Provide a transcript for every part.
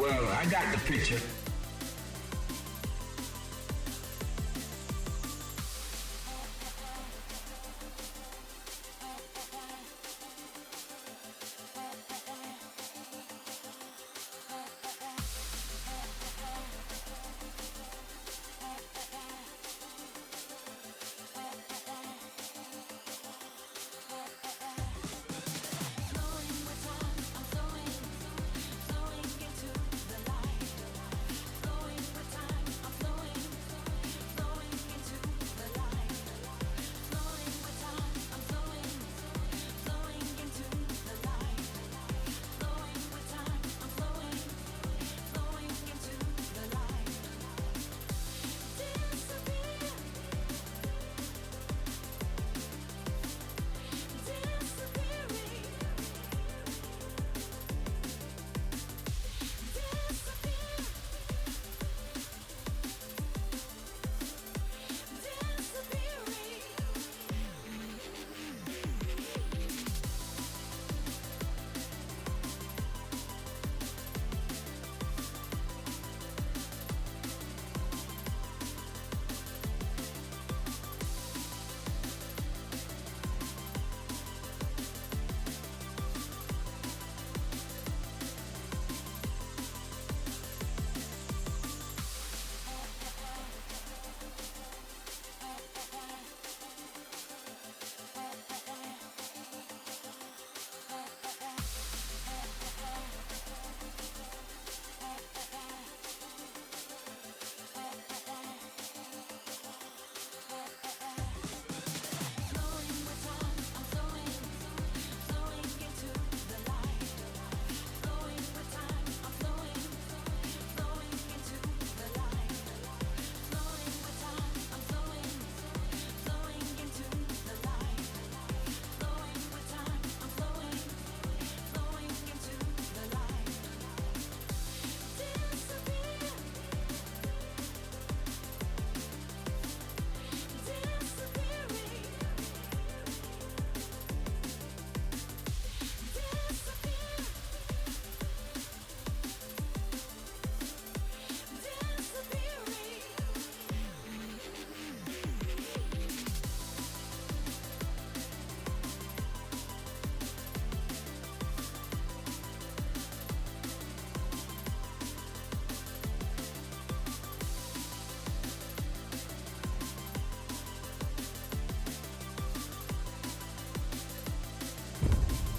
Well, I got the picture.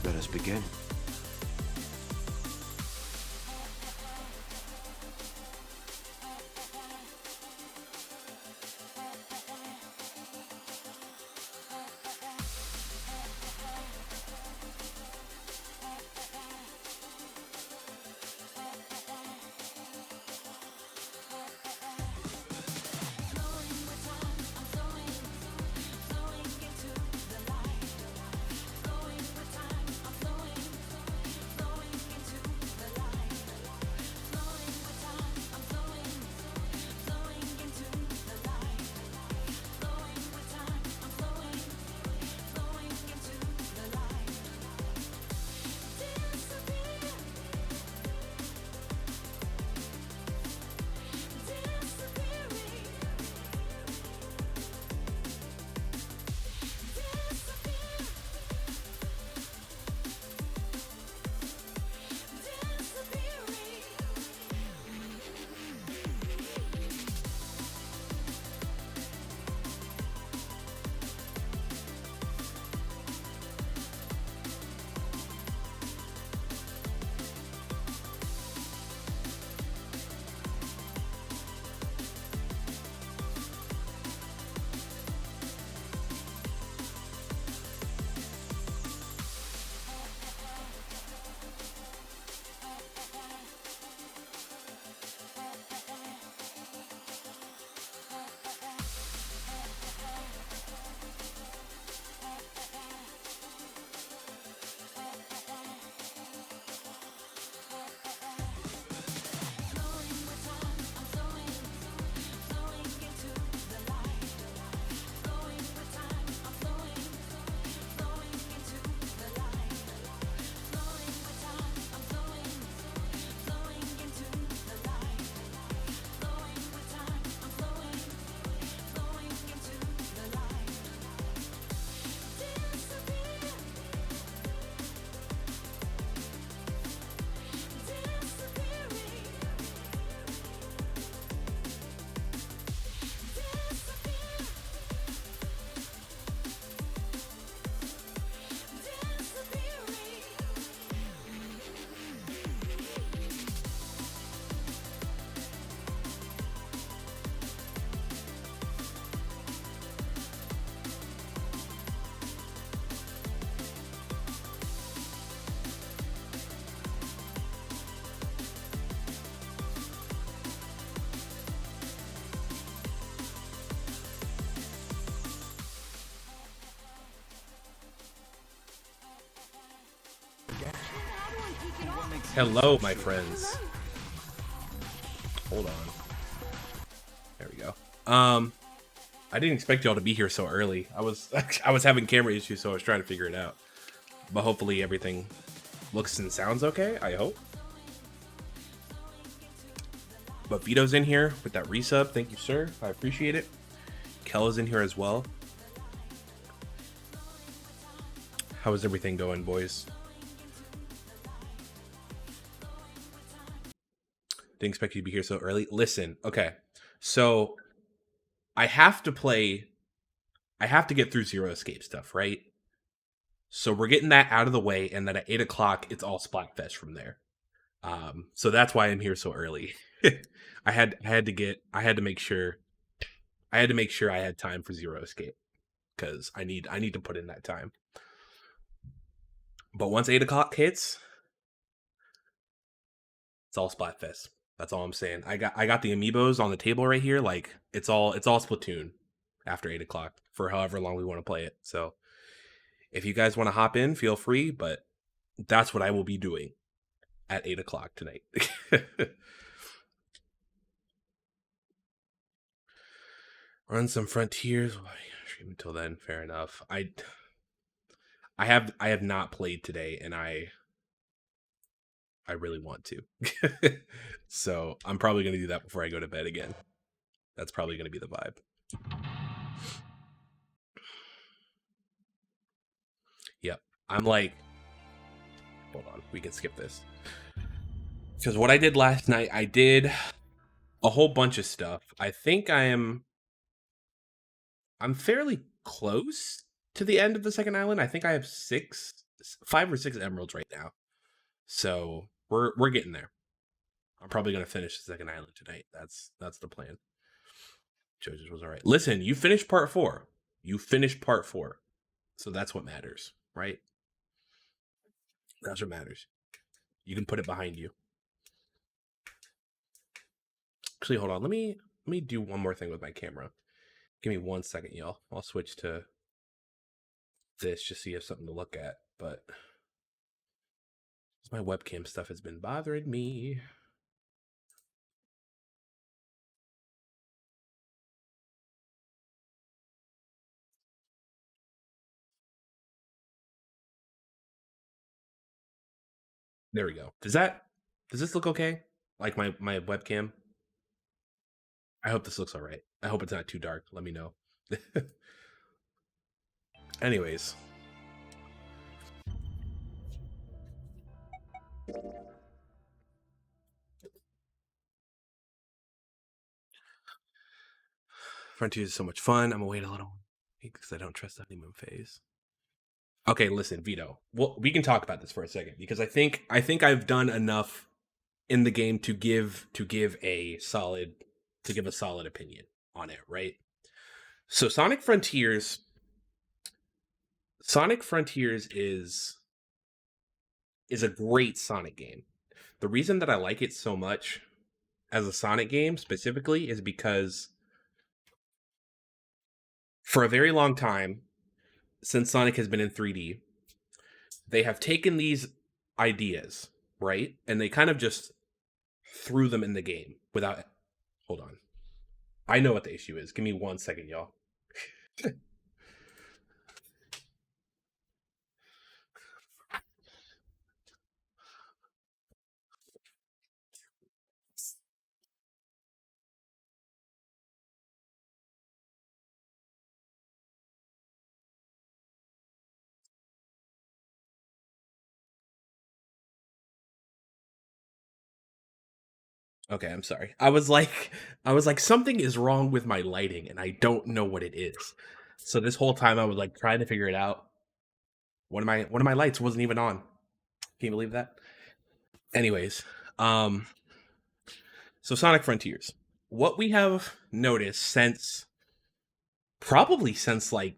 Let us begin. Flowing with time, I'm flowing Hello, my friends. Hold on. There we go. I didn't expect y'all to be here so early. I was having camera issues, so I was trying to figure it out. But hopefully everything looks and sounds okay, I hope. But Vito's in here with that resub. Thank you, sir. I appreciate it. Kel is in here as well. How is everything going, boys? Didn't expect you to be here so early. Listen, okay. So I have to get through Zero Escape stuff, right? So we're getting that out of the way, and then at 8 o'clock, it's all Splatfest from there. So that's why I'm here so early. I had to make sure I had time for Zero Escape because I need to put in that time. But once 8 o'clock hits, it's all Splatfest. That's all I'm saying. I got the amiibos on the table right here. Like it's all Splatoon after 8 o'clock for however long we want to play it. So if you guys want to hop in, feel free. But that's what I will be doing at 8 o'clock tonight. Run some Frontiers. Stream until then. Fair enough. I have not played today, and I really want to. So I'm probably going to do that before I go to bed again. That's probably going to be the vibe. Yep. I'm like, hold on, we can skip this. Because what I did last night, I did a whole bunch of stuff. I think I'm fairly close to the end of the second island. I think I have 5 or 6 emeralds right now. So we're getting there. I'm probably gonna finish the second island tonight. That's the plan. Judges was all right. Listen, you finished part 4. So that's what matters, right? That's what matters. You can put it behind you. Actually, hold on. Let me do one more thing with my camera. Give me 1 second, y'all. I'll switch to this just so you have something to look at. But my webcam stuff has been bothering me. There we go. Does this look okay? Like my webcam? I hope this looks all right. I hope it's not too dark. Let me know. Anyways. Frontiers is so much fun. I'm gonna wait a little because I don't trust the honeymoon phase. Okay, listen, Vito. Well, we can talk about this for a second because I think I've done enough in the game to give a solid opinion on it, right? So Sonic Frontiers is a great Sonic game. The reason that I like it so much as a Sonic game specifically is because for a very long time, since Sonic has been in 3D, they have taken these ideas, right? And they kind of just threw them in the game without. Hold on. I know what the issue is. Give me 1 second, y'all. Okay, I'm sorry. I was like something is wrong with my lighting and I don't know what it is. So this whole time I was like trying to figure it out. One of my lights wasn't even on. Can you believe that? Anyways, so Sonic Frontiers. What we have noticed since like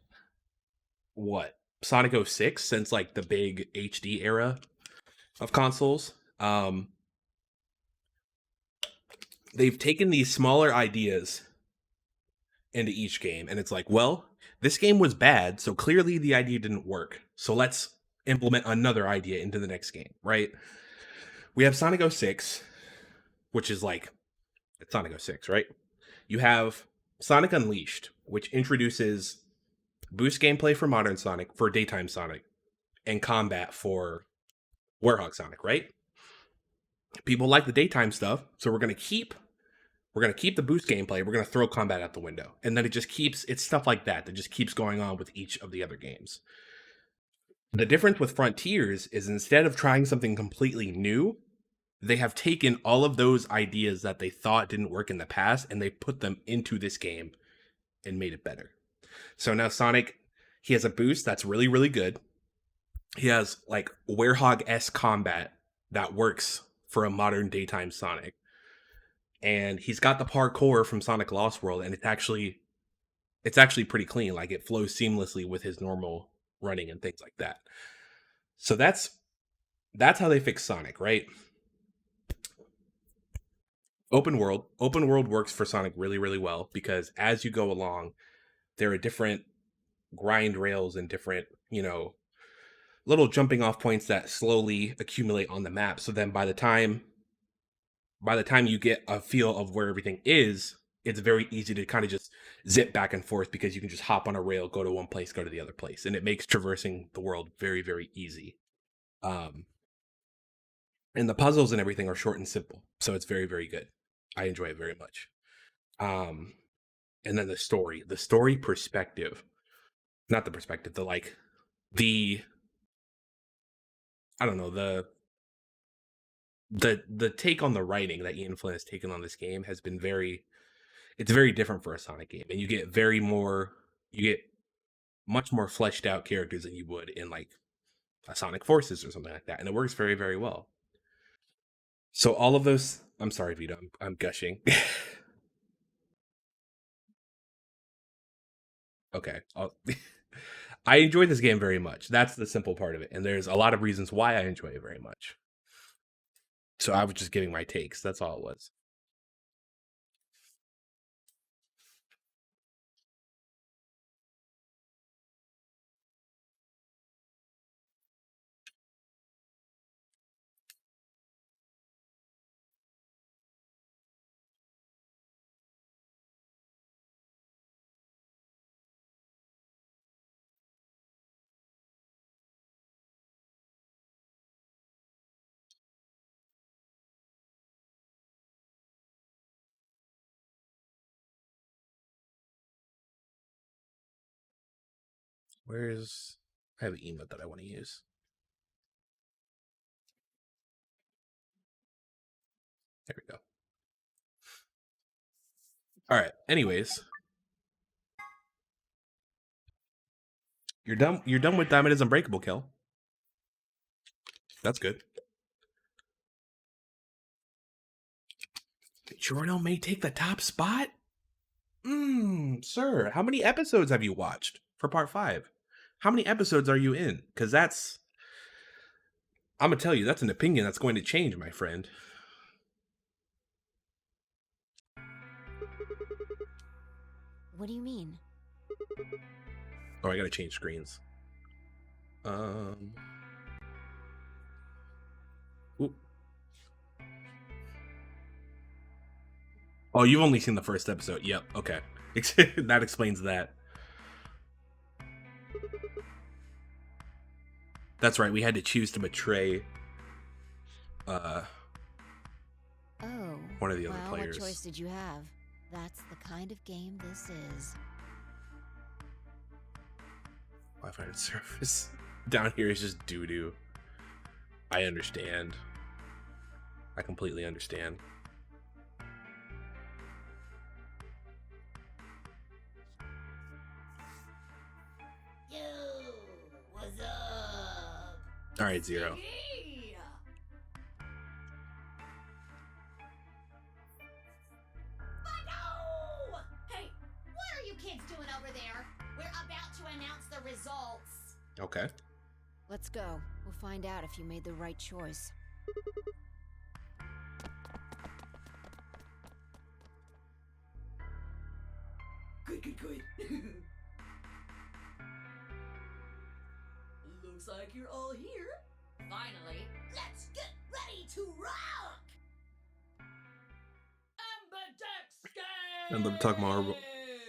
what? Sonic 06, since like the big HD era of consoles. They've taken these smaller ideas into each game, and it's like, well, this game was bad, so clearly the idea didn't work. So let's implement another idea into the next game, right? We have Sonic 06, which is like it's Sonic 06, right? You have Sonic Unleashed, which introduces boost gameplay for modern Sonic, for daytime Sonic, and combat for Warhawk Sonic, right? People like the daytime stuff, so we're gonna keep the boost gameplay. We're gonna throw combat out the window, and then it just keeps it's stuff like that that just keeps going on with each of the other games. The difference with Frontiers is instead of trying something completely new, they have taken all of those ideas that they thought didn't work in the past and they put them into this game and made it better. So now Sonic, he has a boost that's really, really good. He has like Werehog-esque combat that works for a modern daytime Sonic. And he's got the parkour from Sonic Lost World, and it's actually pretty clean. Like it flows seamlessly with his normal running and things like that. So that's how they fix Sonic, right? Open world works for Sonic really, really well because as you go along, there are different grind rails and different, little jumping off points that slowly accumulate on the map. So then by the time you get a feel of where everything is, it's very easy to kind of just zip back and forth because you can just hop on a rail, go to one place, go to the other place, and it makes traversing the world very, very easy. Um, and the puzzles and everything are short and simple, so it's very, very good. I enjoy it very much. Um, and then the story perspective, not the perspective, the I don't know the take on the writing that Ian Flynn has taken on this game has been it's very different for a Sonic game, and you get much more fleshed out characters than you would in like a Sonic Forces or something like that, and it works very, very well. So all of those, I'm sorry, Vito, I'm gushing. Okay, I enjoy this game very much. That's the simple part of it, and there's a lot of reasons why I enjoy it very much. So I was just giving my takes. That's all it was. Where's I have an emote that I want to use. There we go. All right. Anyways, you're done. You're done with Diamond is Unbreakable, Kill. That's good. Jorno may take the top spot. Sir, how many episodes have you watched for part 5? How many episodes are you in? Because I'm gonna tell you, that's an opinion that's going to change, my friend. What do you mean? Oh, I gotta change screens. Um. Ooh. Oh, you've only seen the first episode. Yep. Okay. That explains that. That's right. We had to choose to betray uh Oh, one of the other well, players. what choice did you have? That's the kind of game this is. Wi-Fi service down here is just doo doo. I understand. I completely understand. Yo, what's up? All right, Zero. Hey. Fido! Hey, what are you kids doing over there? We're about to announce the results. Okay. Let's go. We'll find out if you made the right choice. Good. Looks like you're all here. Finally, let's get ready. ready to rock. And let me talk more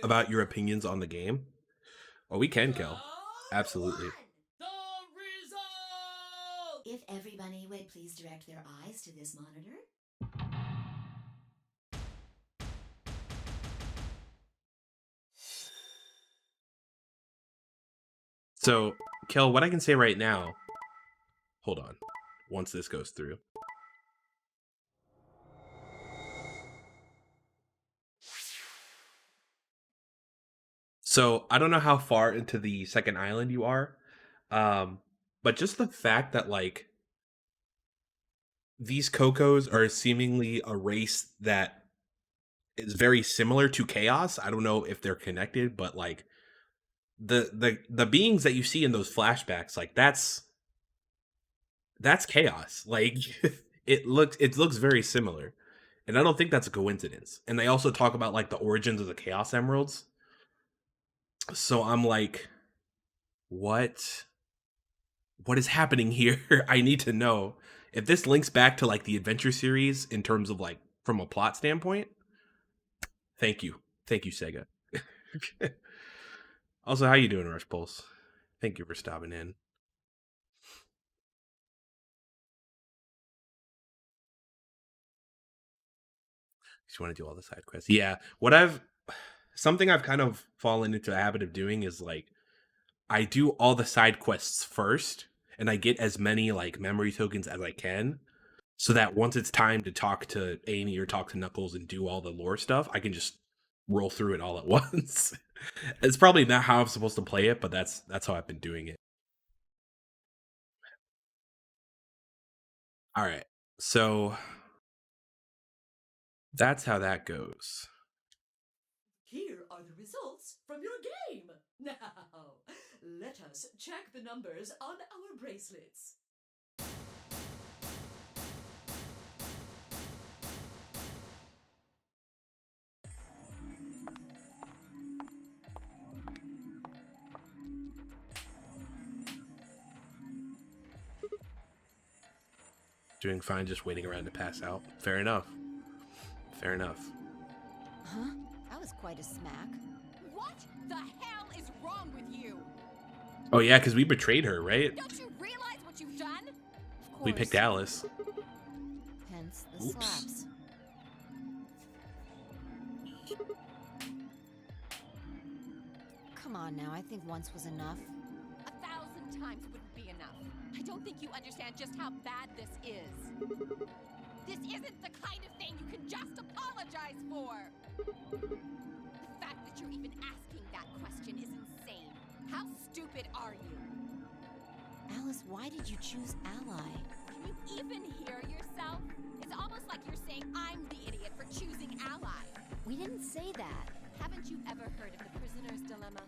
about your opinions on the game. Oh, we can, Kel. Absolutely. The result. If everybody would please direct their eyes to this monitor. So, Kel, what I can say right now, hold on, once this goes through. So, I don't know how far into the second island you are, but just the fact that, like, these Cocos are seemingly a race that is very similar to Chaos. I don't know if they're connected, but, like, the beings that you see in those flashbacks, like, that's Chaos. Like, it looks very similar. And I don't think that's a coincidence. And they also talk about, like, the origins of the Chaos Emeralds. So I'm like, what is happening here? I need to know. If this links back to, like, the adventure series in terms of, like, from a plot standpoint, thank you. Thank you, Sega. Also, how you doing, Rush Pulse? Thank you for stopping in. Just want to do all the side quests. Yeah, something I've kind of fallen into a habit of doing is, like, I do all the side quests first, and I get as many, like, memory tokens as I can, so that once it's time to talk to Amy or talk to Knuckles and do all the lore stuff, I can just roll through it all at once. It's probably not how I'm supposed to play it, but that's how I've been doing it. All right, so that's how that goes. Here are the results from your game. Now, let us check the numbers on our bracelets. Doing fine, just waiting around to pass out. Fair enough. Fair enough. Huh? That was quite a smack. What the hell is wrong with you? Oh yeah, because we betrayed her, right? Don't you realize what you've done? Of course. We picked Alice. Hence the Oops. slaps. Come on now, I think once was enough. 1,000 times wouldn't be enough. I don't think you understand just how bad this is. This isn't the kind of thing you can just apologize for. The fact that you're even asking that question is insane. How stupid are you? Alice, why did you choose Ally? Can you even hear yourself? It's almost like you're saying I'm the idiot for choosing Ally. We didn't say that. Haven't you ever heard of the prisoner's dilemma?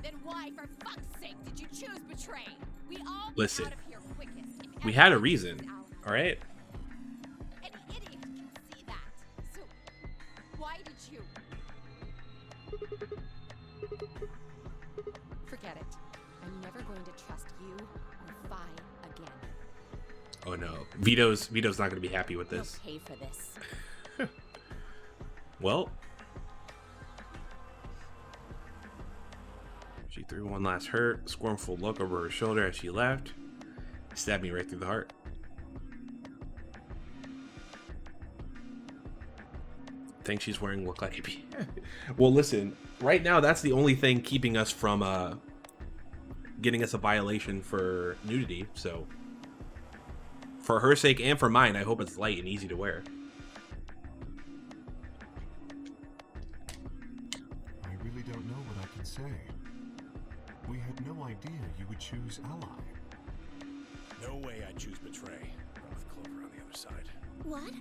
Then why, for fuck's sake, did you choose Betray? We all get Listen, out of here quickest if we had a everyone reason, chooses Ally. all right? Any idiot can see that. So, why did you? Forget it. I'm never going to trust you or Vi again. Oh no, Vito's not going to be happy with You'll this. pay for this. Well, she threw one last hurt, scornful look over her shoulder as she left. Stabbed me right through the heart. Think she's wearing look like a Well, listen, right now that's the only thing keeping us from getting us a violation for nudity, so for her sake and for mine, I hope it's light and easy to wear. I really don't know what I can say. We had no idea you would choose Ally. No way I'd choose Betray. Not with Clover on the other side. What?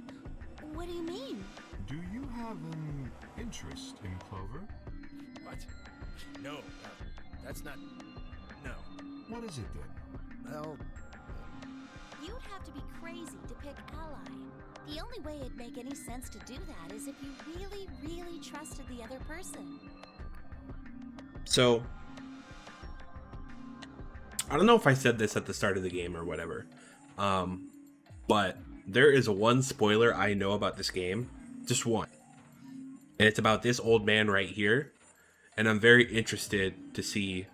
What do you mean? Do you have an interest in Clover? What? No, that's not... No. What is it then? Well, You'd have to be crazy to pick Ally. The only way it'd make any sense to do that is if you really, really trusted the other person. So, I don't know if I said this at the start of the game or whatever, But there is one spoiler I know about this game, just one, and it's about this old man right here, and I'm very interested to see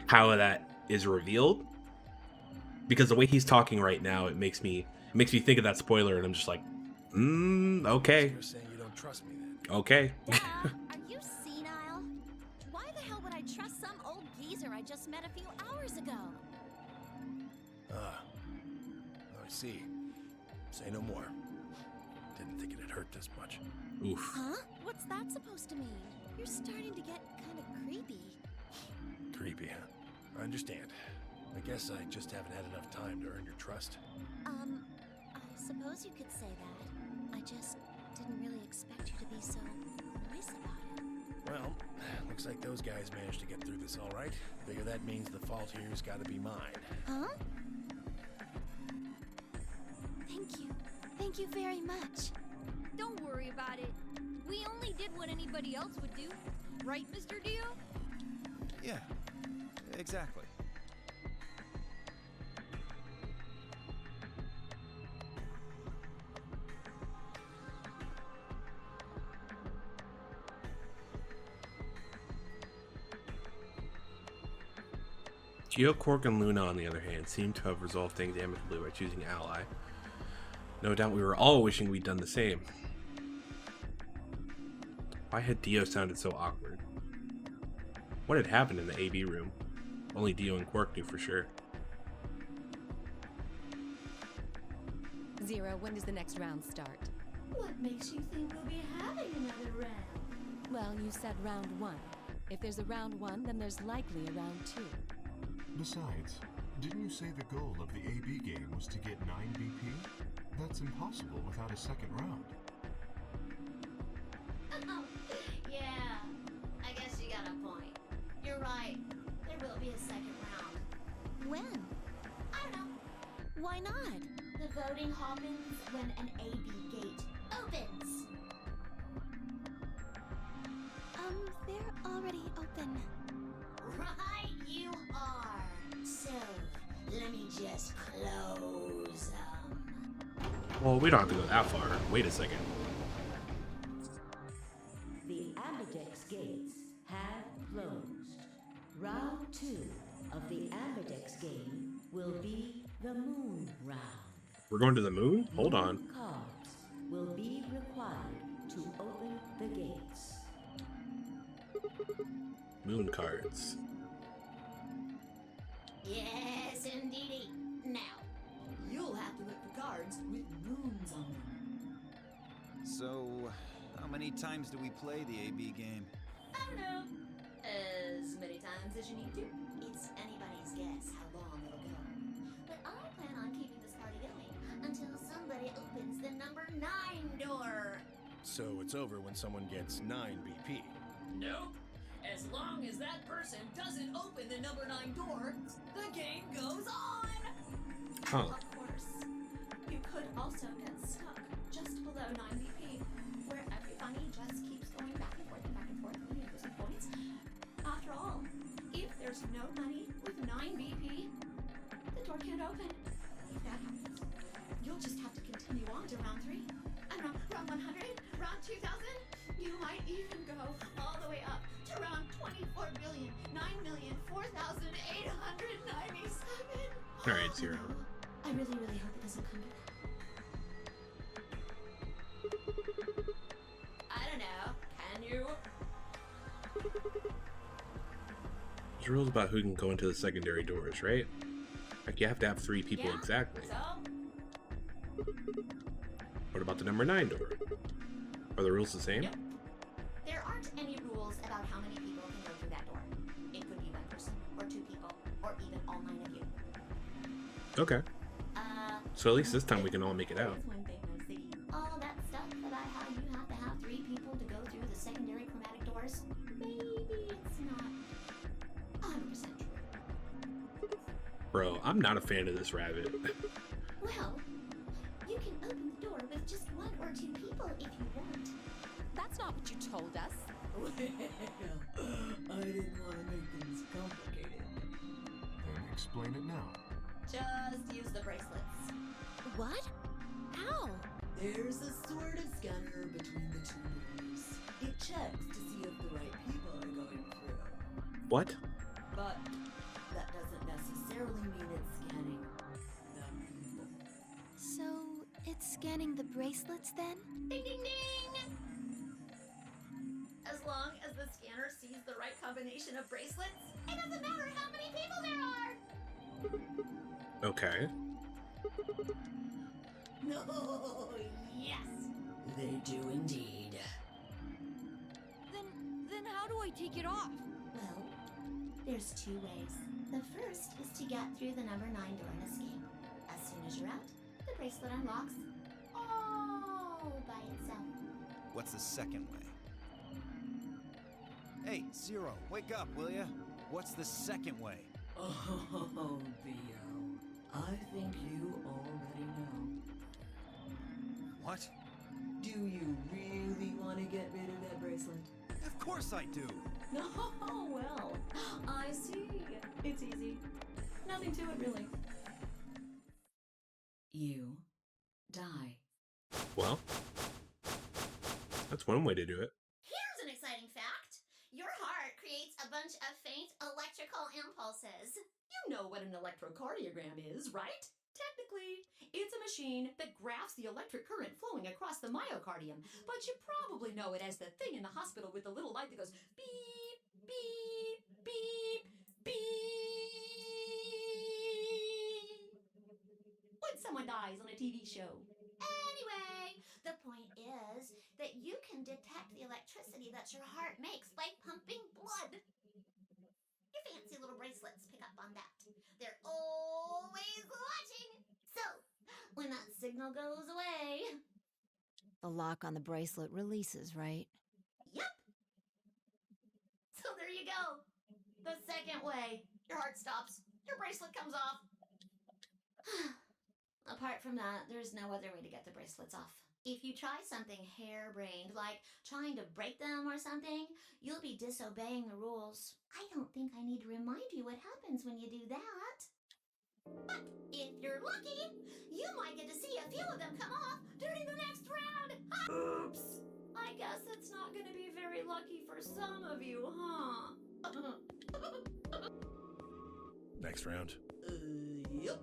how that is revealed, because the way he's talking right now, it makes me think of that spoiler, and I'm just like, okay, So you're saying you don't trust me then? okay. Dad, are you senile? Why the hell would I trust some old geezer I just met a few hours ago? Ah. I see. Say no more. Didn't think it'd hurt this much. Oof. Huh? What's that supposed to mean? You're starting to get kind of creepy. Creepy, huh? I understand. I guess I just haven't had enough time to earn your trust. I suppose you could say that. I just didn't really expect you to be so nice about it. Well, looks like those guys managed to get through this all right. Figure that means the fault here's got to be mine. Huh? Thank you. Thank you very much. Don't worry about it. We only did what anybody else would do. Right, Mr. Dio? Yeah, exactly. Geo, Quark, and Luna, on the other hand, seem to have resolved things amicably by choosing ally. No doubt we were all wishing we'd done the same. Why had Dio sounded so awkward? What had happened in the AB room? Only Dio and Quark knew for sure. Zero, when does the next round start? What makes you think we'll be having another round? Well, you said round 1. If there's a round 1, then there's likely a round 2. Besides, didn't you say the goal of the AB game was to get 9 BP? That's impossible without a second round. Oh, yeah. I guess you got a point. You're right. There will be a second round. When? I don't know. Why not? The voting happens when an AB gate opens. They're already open. Right, you are. So, let me just close them. Well, we don't have to go that far. Wait a second. The Ambidex gates have closed. Round 2 of the Ambidex game will be the moon round. We're going to the moon? Hold on. Moon cards will be required to open the gates. Moon cards. Yes, indeedy. Now, You'll have to look for cards with moons on them. So, how many times do we play the AB game? I don't know. As many times as you need to. It's anybody's guess how long it'll go. But I plan on keeping this party going until somebody opens the number 9 door. So it's over when someone gets 9 BP. Nope. As long as that person doesn't open the number 9 door, the game goes on. Huh. Of course, you could also get stuck just below 9 BP, where everybody just keeps going back and forth, winning losing points. After all, if there's no money with 9 BP, the door can't open. If that happens, you'll just have to continue on to round 3, and round 100, round 2000. You might even go all the way up to round 24,009,004,897. Alright, Zero. I really, really hope it doesn't come to that. I don't know. Can you? There's rules about who can go into the secondary doors, right? Like, you have to have 3 people Yeah, exactly. So? What about the number 9 door? Are the rules the same? Yep. There aren't any rules about how many people can go through that door. It could be 1 person, or 2 people, or even all 9 of you. Okay. So at least this time we can all make it out. There's one thing though, Ziggy. All that stuff about how you have to have 3 people to go through the secondary chromatic doors, maybe it's not 100% true. Bro, I'm not a fan of this rabbit. Well, you can open the door with just 1 or 2 people if you want. That's not what you told us. Well, I didn't want to make things complicated. Then explain it now. Just the bracelets. What? How? There's a sort of scanner between the two doors. It checks to see if the right people are going through. What? But that doesn't necessarily mean it's scanning the people. So, it's scanning the bracelets then? Ding ding ding! As long as the scanner sees the right combination of bracelets, it doesn't matter how many people there are! Okay. No, Yes! they do indeed. Then how do I take it off? Well, there's two ways. The first is to get through the number 9 door and escape. As soon as you're out, the bracelet unlocks all by itself. What's the second way? Hey, Zero, wake up, will ya? What's the second way? Oh, Theo. I think you already know. What? Do you really want to get rid of that bracelet? Of course I do! Oh, well, I see. It's easy. Nothing to it, really. You die. Well, that's one way to do it. Here's an exciting fact. Your heart creates a bunch of faint electrical impulses. You know what an electrocardiogram is, right? Technically, it's a machine that graphs the electric current flowing across the myocardium, but you probably know it as the thing in the hospital with the little light that goes beep, beep, beep, beep. When someone dies on a TV show. Anyway, the point is that you can detect the electricity that your heart makes by pumping blood. Your fancy little bracelets pick up on that. They're always watching. So, when that signal goes away... The lock on the bracelet releases, right? Yep. So there you go. The second way. Your heart stops. Your bracelet comes off. Apart from that, there's no other way to get the bracelets off. If you try something harebrained, like trying to break them or something, you'll be disobeying the rules. I don't think I need to remind you what happens when you do that. But if you're lucky, you might get to see a few of them come off during the next round. Oops. I guess it's not going to be very lucky for some of you, huh? Next round. Yep.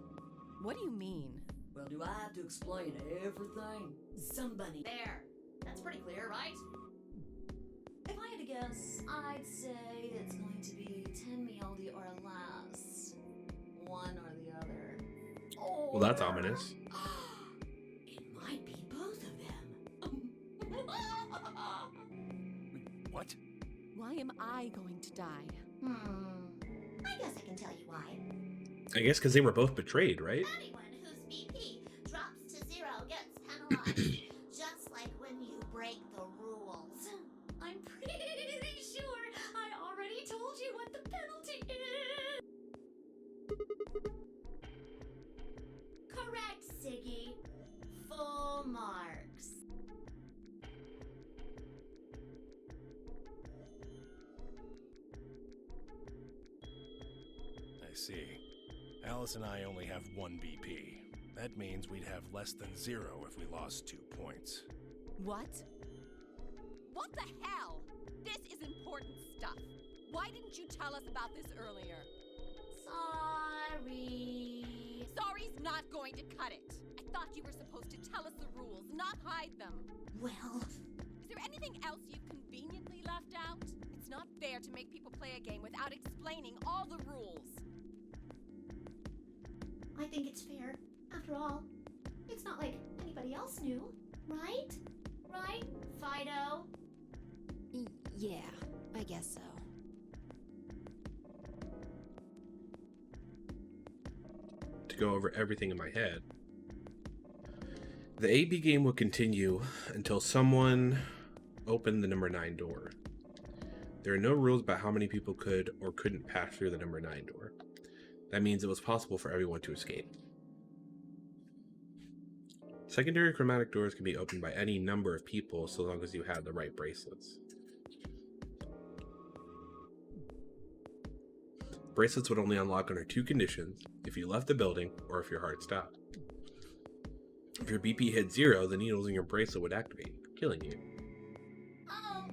What do you mean? Well, do I have to explain everything? Somebody. There. That's pretty clear, right? If I had to guess, I'd say it's going to be 10 Mioldi or less. One or the other. Well, that's ominous. It might be both of them. What? Why am I going to die? I guess I can tell you why. I guess because they were both betrayed, right? Anyone whose BP drops to 0 gets penalized. Just like when you break the rules. I'm pretty sure I already told you what the penalty is. Correct, Siggy. Full marks. I see. Alice and I only have 1 BP. That means we'd have less than 0 if we lost 2 points. What? What the hell? This is important stuff. Why didn't you tell us about this earlier? Sorry. Sorry's not going to cut it. I thought you were supposed to tell us the rules, not hide them. Well, Is there anything else you've conveniently left out? It's not fair to make people play a game without explaining all the rules. I think it's fair. After all, it's not like anybody else knew, right? Right, Fido? Yeah, I guess so. To go over everything in my head. The AB game will continue until someone opened the number 9 door. There are no rules about how many people could or couldn't pass through the number 9 door. That means it was possible for everyone to escape. Secondary chromatic doors can be opened by any number of people so long as you have the right bracelets. Bracelets would only unlock under 2 conditions: if you left the building or if your heart stopped. If your BP hit 0, the needles in your bracelet would activate, killing you. Oh,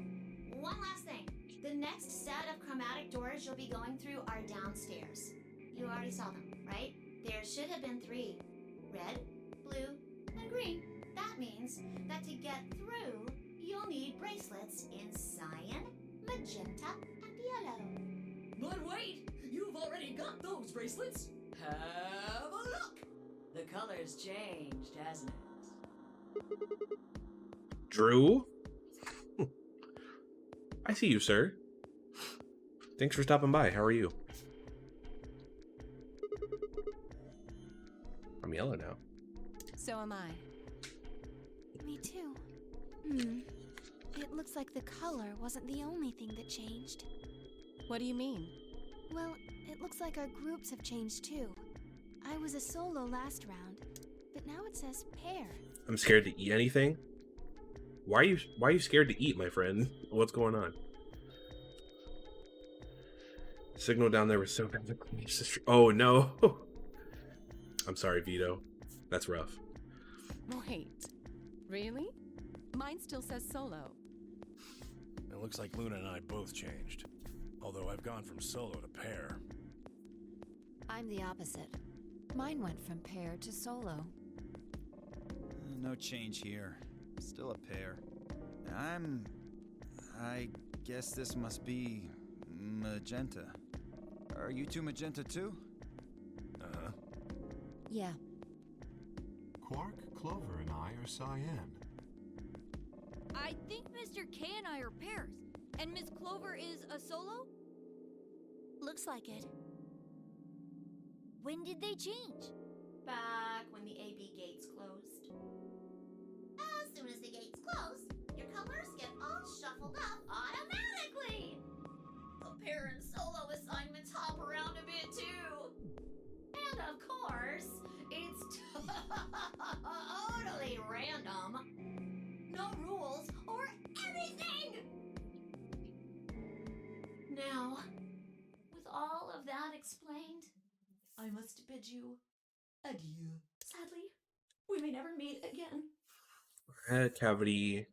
one last thing. The next set of chromatic doors you'll be going through are downstairs. You already saw them, right? There should have been 3. Red, blue, and green. That means that to get through, you'll need bracelets in cyan, magenta, and yellow. But wait, you've already got those bracelets. Have a look. The color's changed, hasn't it? Drew? I see you, sir. Thanks for stopping by. How are you? I'm yellow now. So am I. Me too. It looks like the color wasn't the only thing that changed. What do you mean? Well, it looks like our groups have changed too. I was a solo last round, but now it says pair. I'm scared to eat anything. Why are you scared to eat, my friend? What's going on? Signal down there was so bad. Oh no. I'm sorry, Vito. That's rough. Wait. Really? Mine still says solo. It looks like Luna and I both changed. Although I've gone from solo to pair. I'm the opposite. Mine went from pair to solo. No change here. Still a pair. I guess this must be magenta. Are you 2 magenta too? Uh-huh. Yeah. Quark, Clover, and I are cyan. I think Mr. K and I are pairs. And Miss Clover is a solo? Looks like it. When did they change? Back when the AB gates closed. As soon as the gates close, your colors get all shuffled up automatically. The pair and solo assignments hop around a bit too. And of course, it's totally random. No rules or anything. Now, with all of that explained, I must bid you adieu. Sadly, we may never meet again. Head cavity.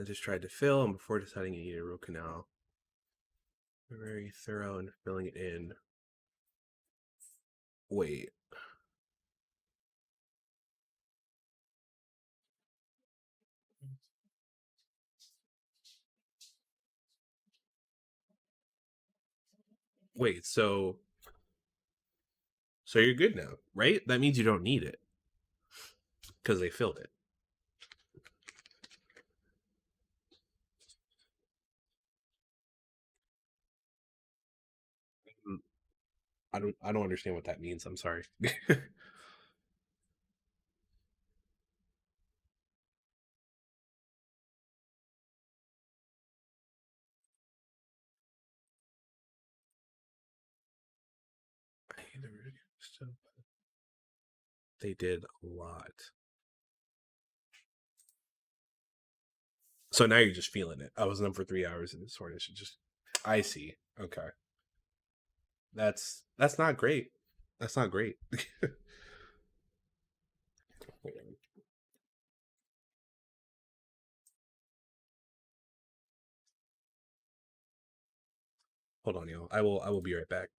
I just tried to fill, and before deciding you need a root canal. We're very thorough in filling it in. Wait. Wait, so you're good now, right? That means you don't need it. Because they filled it. I don't understand what that means. I'm sorry. They did a lot. So now you're just feeling it. I was in them for 3 hours in this one. It should just. I see. Okay. That's not great. That's not great. Hold on, y'all. I will be right back.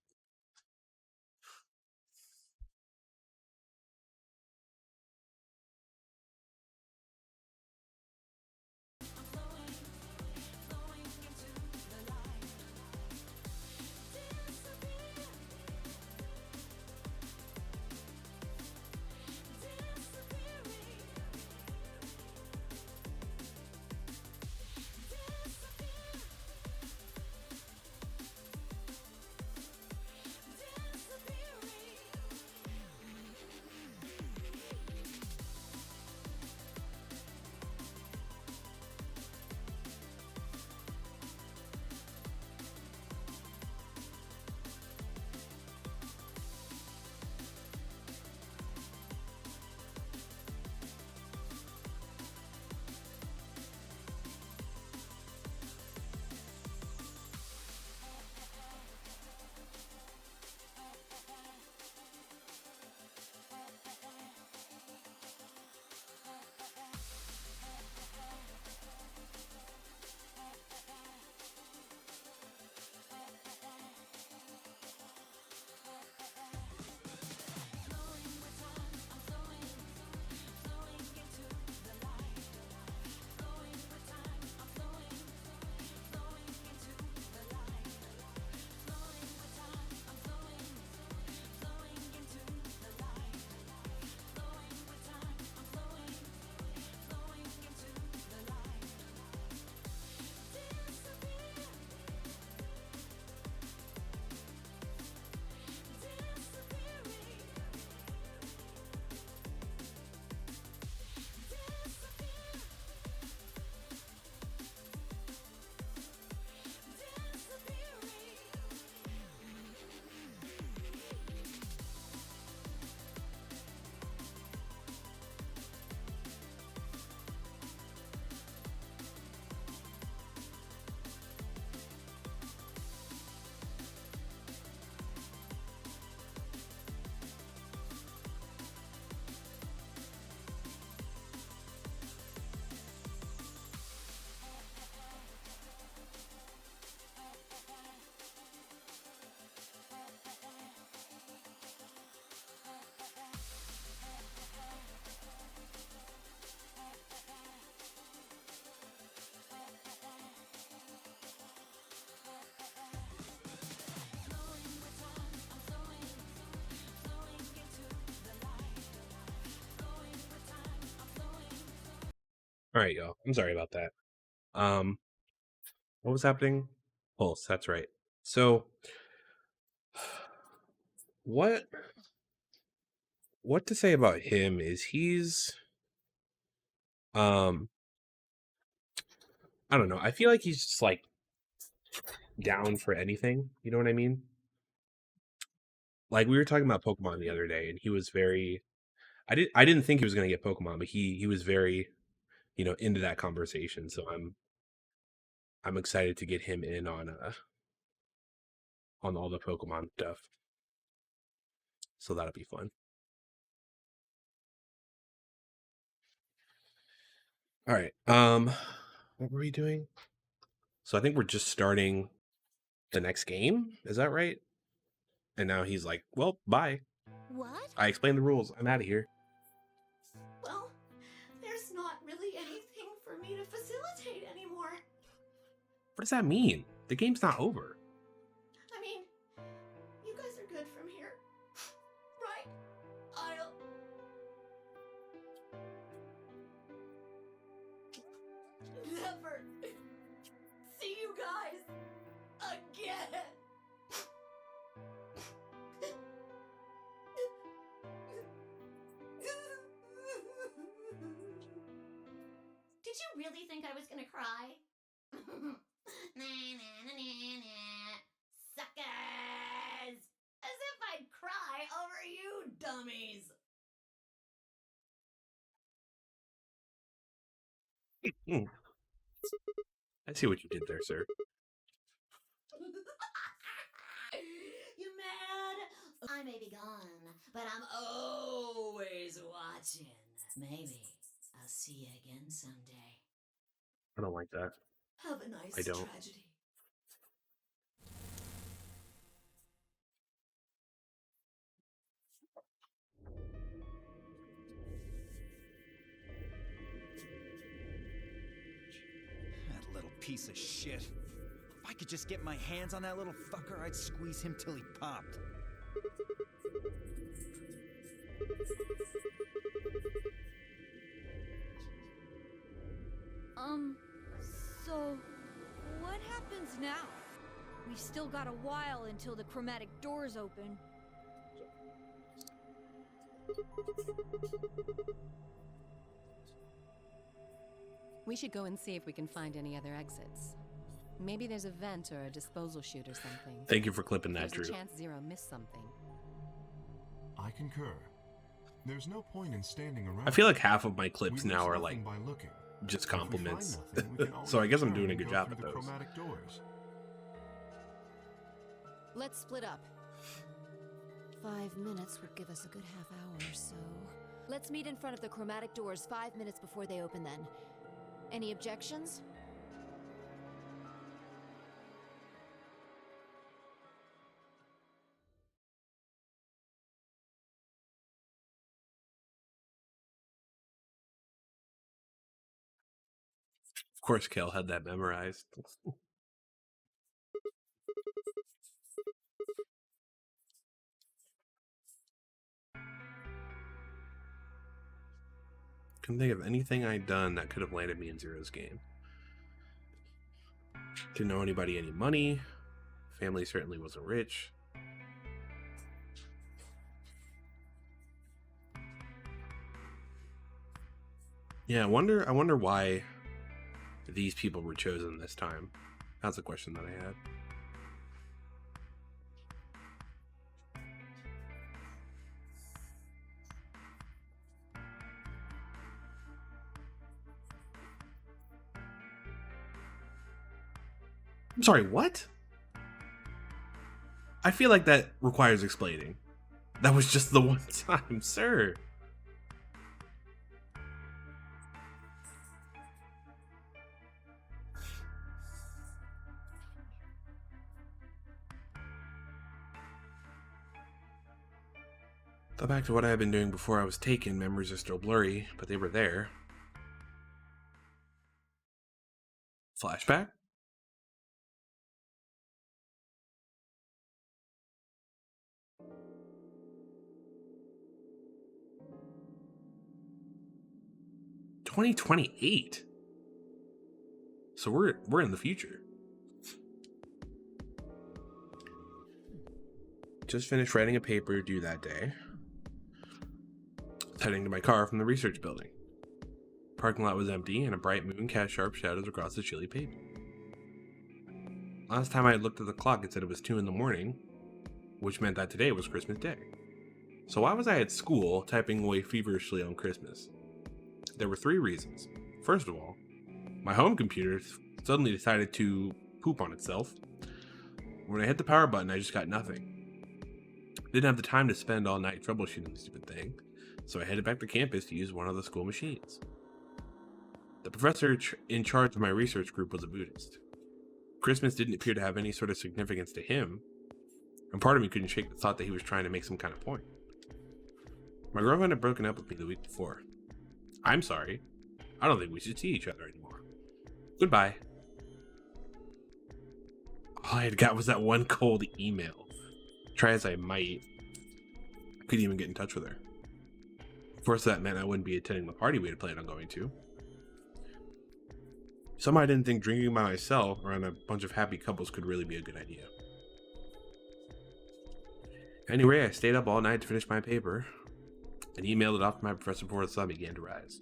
All right, y'all. I'm sorry about that. What was happening? Pulse. That's right. So, what to say about him is um I don't know. I feel like he's just like down for anything. You know what I mean? Like we were talking about Pokemon the other day, and he was very. I didn't think he was going to get Pokemon, but he was very into that conversation. So I'm excited to get him in on all the Pokemon stuff. So that'll be fun. All right. What were we doing? So I think we're just starting the next game. Is that right? And now he's like, "Well, bye. What? I explained the rules. I'm out of here." Well, there's not really anything for me to facilitate anymore. What does that mean? The game's not over. I mean, you guys are good from here, right? I'll never see you guys again. Did you really think I was gonna cry? Nah, nah, nah, nah, nah. Suckers! As if I'd cry over you dummies! I see what you did there, sir. You mad? I may be gone, but I'm always watching. Maybe I'll see you again someday. I don't like that. Have a nice I don't. tragedy. That little piece of shit. If I could just get my hands on that little fucker, I'd squeeze him till he popped. So what happens now? We've still got a while until the chromatic doors open. We should go and see if we can find any other exits. Maybe there's a vent or a disposal chute or something. Thank you for clipping that, There's Drew. a chance Zero missed something. I concur. There's no point in standing around. I feel like half of my clips We now lose are nothing like by looking. just If we find compliments. nothing, we can always So I guess I'm return doing a and good go job through at the those. chromatic doors. Let's split up. 5 minutes would give us a good half hour, so... Let's meet in front of the chromatic doors 5 minutes before they open then. Any objections? Of course, Kel had that memorized. Couldn't think of anything I'd done that could have landed me in Zero's game. Didn't know anybody any money. Family certainly wasn't rich. Yeah, I wonder why these people were chosen this time. That's a question that I had. I'm sorry, what? I feel like that requires explaining. That was just the one time, sir. Thought back to what I had been doing before I was taken. Memories are still blurry, but they were there. Flashback? $2028. So we're in the future. Just finished writing a paper due that day. Heading to my car from the research building. Parking lot was empty, and a bright moon cast sharp shadows across the chilly pavement. Last time I had looked at the clock, it said it was 2 in the morning, which meant that today was Christmas Day. So why was I at school typing away feverishly on Christmas? There were 3 reasons. First of all, my home computer suddenly decided to poop on itself. When I hit the power button, I just got nothing. Didn't have the time to spend all night troubleshooting the stupid thing, so I headed back to campus to use one of the school machines. The professor in charge of my research group was a Buddhist. Christmas didn't appear to have any sort of significance to him, and part of me couldn't shake the thought that he was trying to make some kind of point. My girlfriend had broken up with me the week before. I'm sorry. I don't think we should see each other anymore. Goodbye. All I had got was that one cold email. Try as I might, I couldn't even get in touch with her. Of course, that meant I wouldn't be attending the party we had planned on going to. Somehow I didn't think drinking by myself around a bunch of happy couples could really be a good idea. Anyway, I stayed up all night to finish my paper and emailed it off to my professor before the sun began to rise.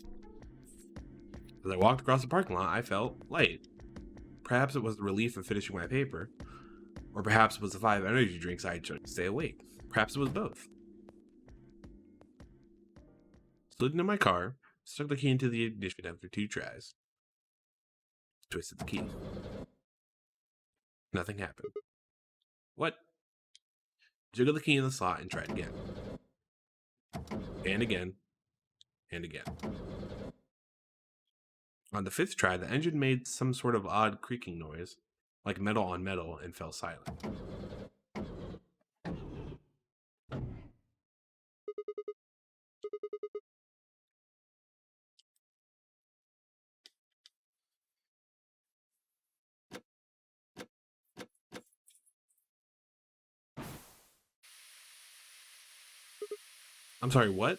As I walked across the parking lot, I felt light. Perhaps it was the relief of finishing my paper, or perhaps it was the 5 energy drinks I had took to stay awake. Perhaps it was both. Slid into my car, stuck the key into the ignition after 2 tries. Twisted the key. Nothing happened. What? Jiggled the key in the slot and tried again. And again. And again. On the 5th try, the engine made some sort of odd creaking noise, like metal on metal, and fell silent. I'm sorry, what?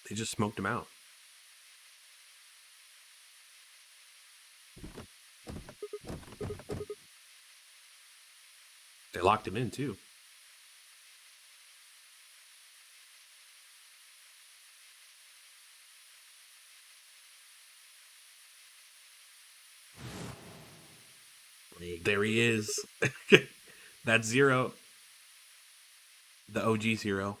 They just smoked him out. They locked him in, too. There he is. That's Zero. The OG Zero.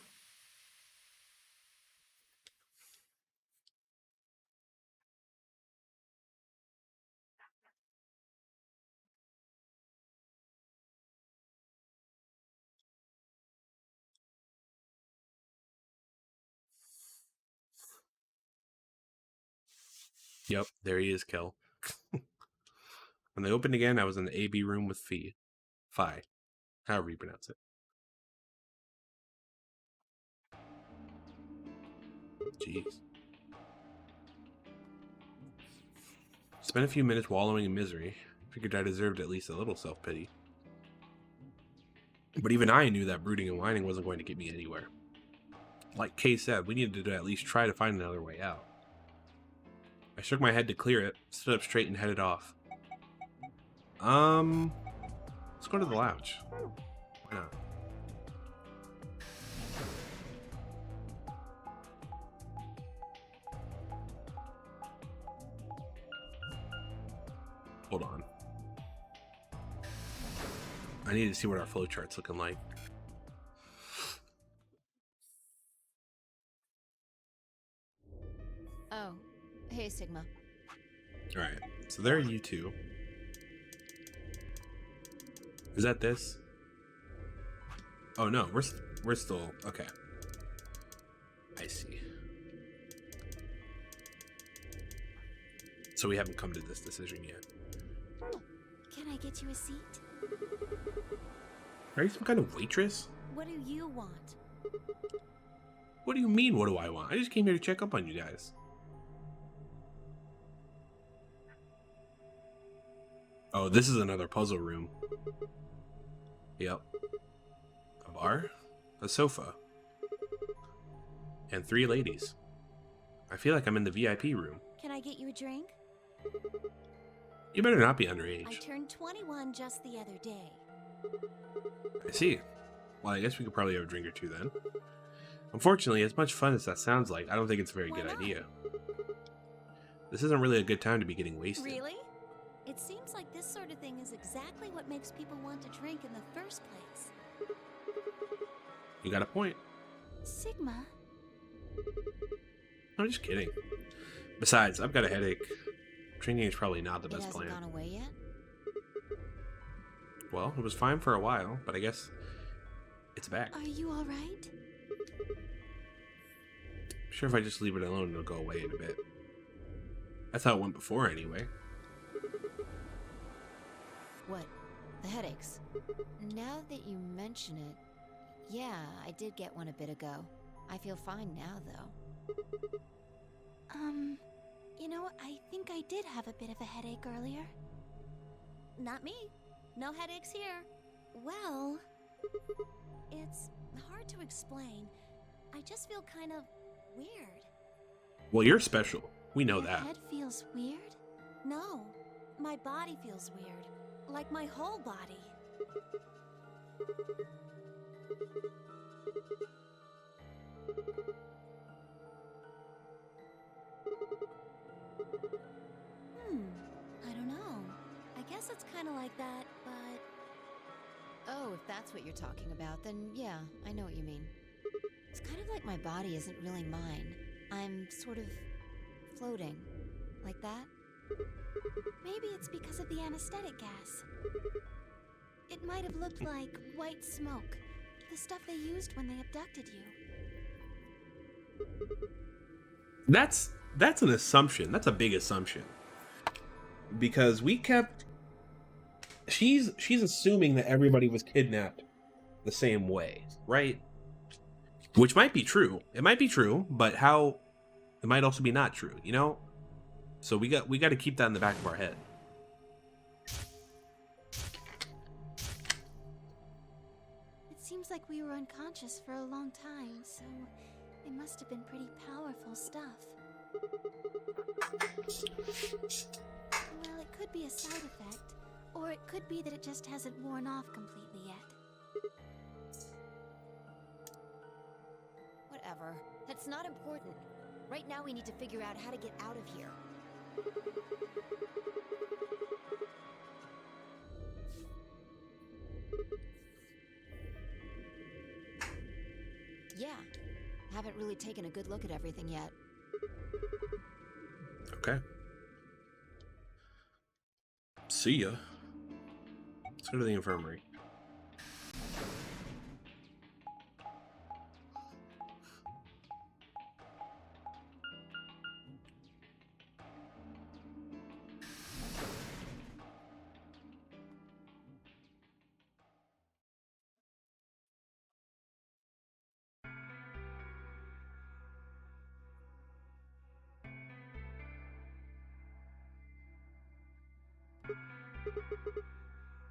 Yep, there he is, Kel. When they opened again, I was in the AB room with Fi. However you pronounce it. Jeez. Spent a few minutes wallowing in misery. Figured I deserved at least a little self-pity. But even I knew that brooding and whining wasn't going to get me anywhere. Like Kay said, we needed to at least try to find another way out. I shook my head to clear it, stood up straight and headed off. Let's go to the lounge. Why not? Hold on. I need to see what our flowchart's looking like. Oh, hey, Sigma. Alright, so there are you two. Is that this? Oh no, we're still okay. I see. So we haven't come to this decision yet. Can I get you a seat? Are you some kind of waitress? What do you want? What do you mean, what do I want? I just came here to check up on you guys. Oh, this is another puzzle room. Yep. A bar, a sofa, and 3 ladies. I feel like I'm in the VIP room. Can I get you a drink? You better not be I underage. turned 21 just the other day. I see. Well, I guess we could probably have a drink or two then. Unfortunately, as much fun as that sounds like, I don't think it's a very good idea. This isn't really a good time to be getting wasted. Really? It seems like this sort of thing is exactly what makes people want to drink in the first place. You got a point. Sigma? I'm just kidding. Besides, I've got a headache. Drinking is probably not the It best hasn't plan. gone away yet? Well, it was fine for a while, but I guess it's back. Are you alright? I'm sure if I just leave it alone, it'll go away in a bit. That's how it went before, anyway. What? The headaches? Now that you mention it, yeah, I did get one a bit ago. I feel fine now, though. You know, I think I did have a bit of a headache earlier. Not me. No headaches here. Well, it's hard to explain. I just feel kind of weird. Well, you're special. We know Your that. head feels weird? No, my body feels weird. Like my whole body. I don't know. I guess it's kind of like that, but... Oh, if that's what you're talking about, then yeah, I know what you mean. It's kind of like my body isn't really mine. I'm sort of floating. Like that? Maybe it's because of the anesthetic gas. It might have looked like white smoke. The stuff they used when they abducted you. That's an assumption. That's a big assumption. Because we kept... She's assuming that everybody was kidnapped the same way, right? Which might be true. It might be true, but how... It might also be not true, you know? So we got to keep that in the back of our head. It seems like we were unconscious for a long time, so it must have been pretty powerful stuff. Well, it could be a side effect, or it could be that it just hasn't worn off completely yet. Whatever. That's not important. Right now we need to figure out how to get out of here. Yeah. Haven't really taken a good look at everything yet. Okay. See ya. Let's go to the infirmary.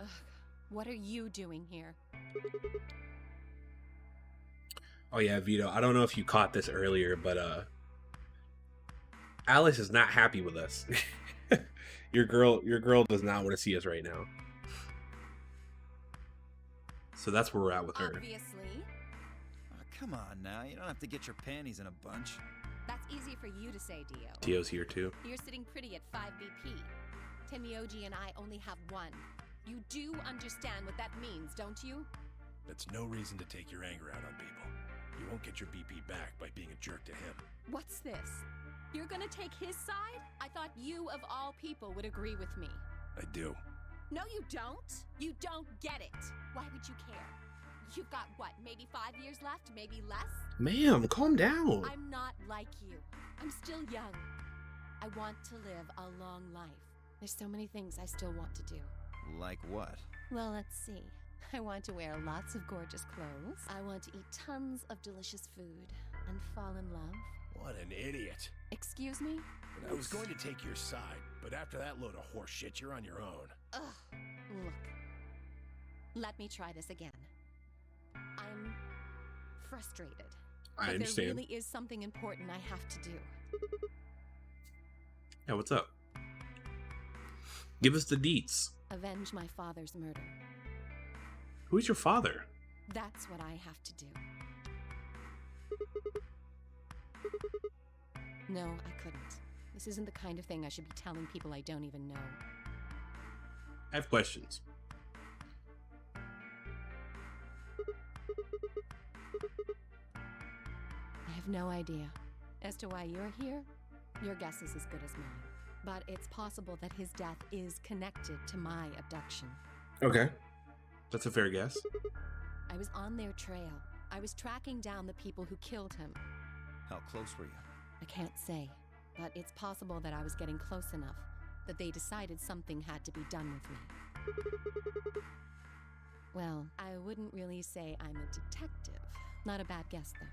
Ugh, what are you doing here? Oh yeah, Vito, I don't know if you caught this earlier, but Alice is not happy with us. Your girl does not want to see us right now. So that's where we're at with her. Obviously. Oh, come on now, you don't have to get your panties in a bunch. That's easy for you to say, Dio. Tio's here too. You're sitting pretty at 5 BP. Tenmyoji and I only have 1. You do understand what that means, don't you? That's no reason to take your anger out on people. You won't get your BP back by being a jerk to him. What's this? You're gonna take his side? I thought you, of all people, would agree with me. I do. No, you don't. You don't get it. Why would you care? You've got, what, maybe 5 years left? Maybe less? Ma'am, calm down. I'm not like you. I'm still young. I want to live a long life. There's so many things I still want to do. Like what? Well, let's see. I want to wear lots of gorgeous clothes. I want to eat tons of delicious food and fall in love. What an idiot. Excuse me? I was going to take your side, but after that load of horse shit, you're on your own. Ugh. Look. Let me try this again. I'm frustrated. I But understand. there really is something important I have to do. Yeah, what's up? Give us the deets. Avenge my father's murder. Who's your father? That's what I have to do. No, I couldn't. This isn't the kind of thing I should be telling people I don't even know. I have questions. I have no idea. As to why you're here, your guess is as good as mine. But it's possible that his death is connected to my abduction. Okay. That's a fair guess. I was on their trail. I was tracking down the people who killed him. How close were you? I can't say, but it's possible that I was getting close enough that they decided something had to be done with me. Well, I wouldn't really say I'm a detective. Not a bad guess, though.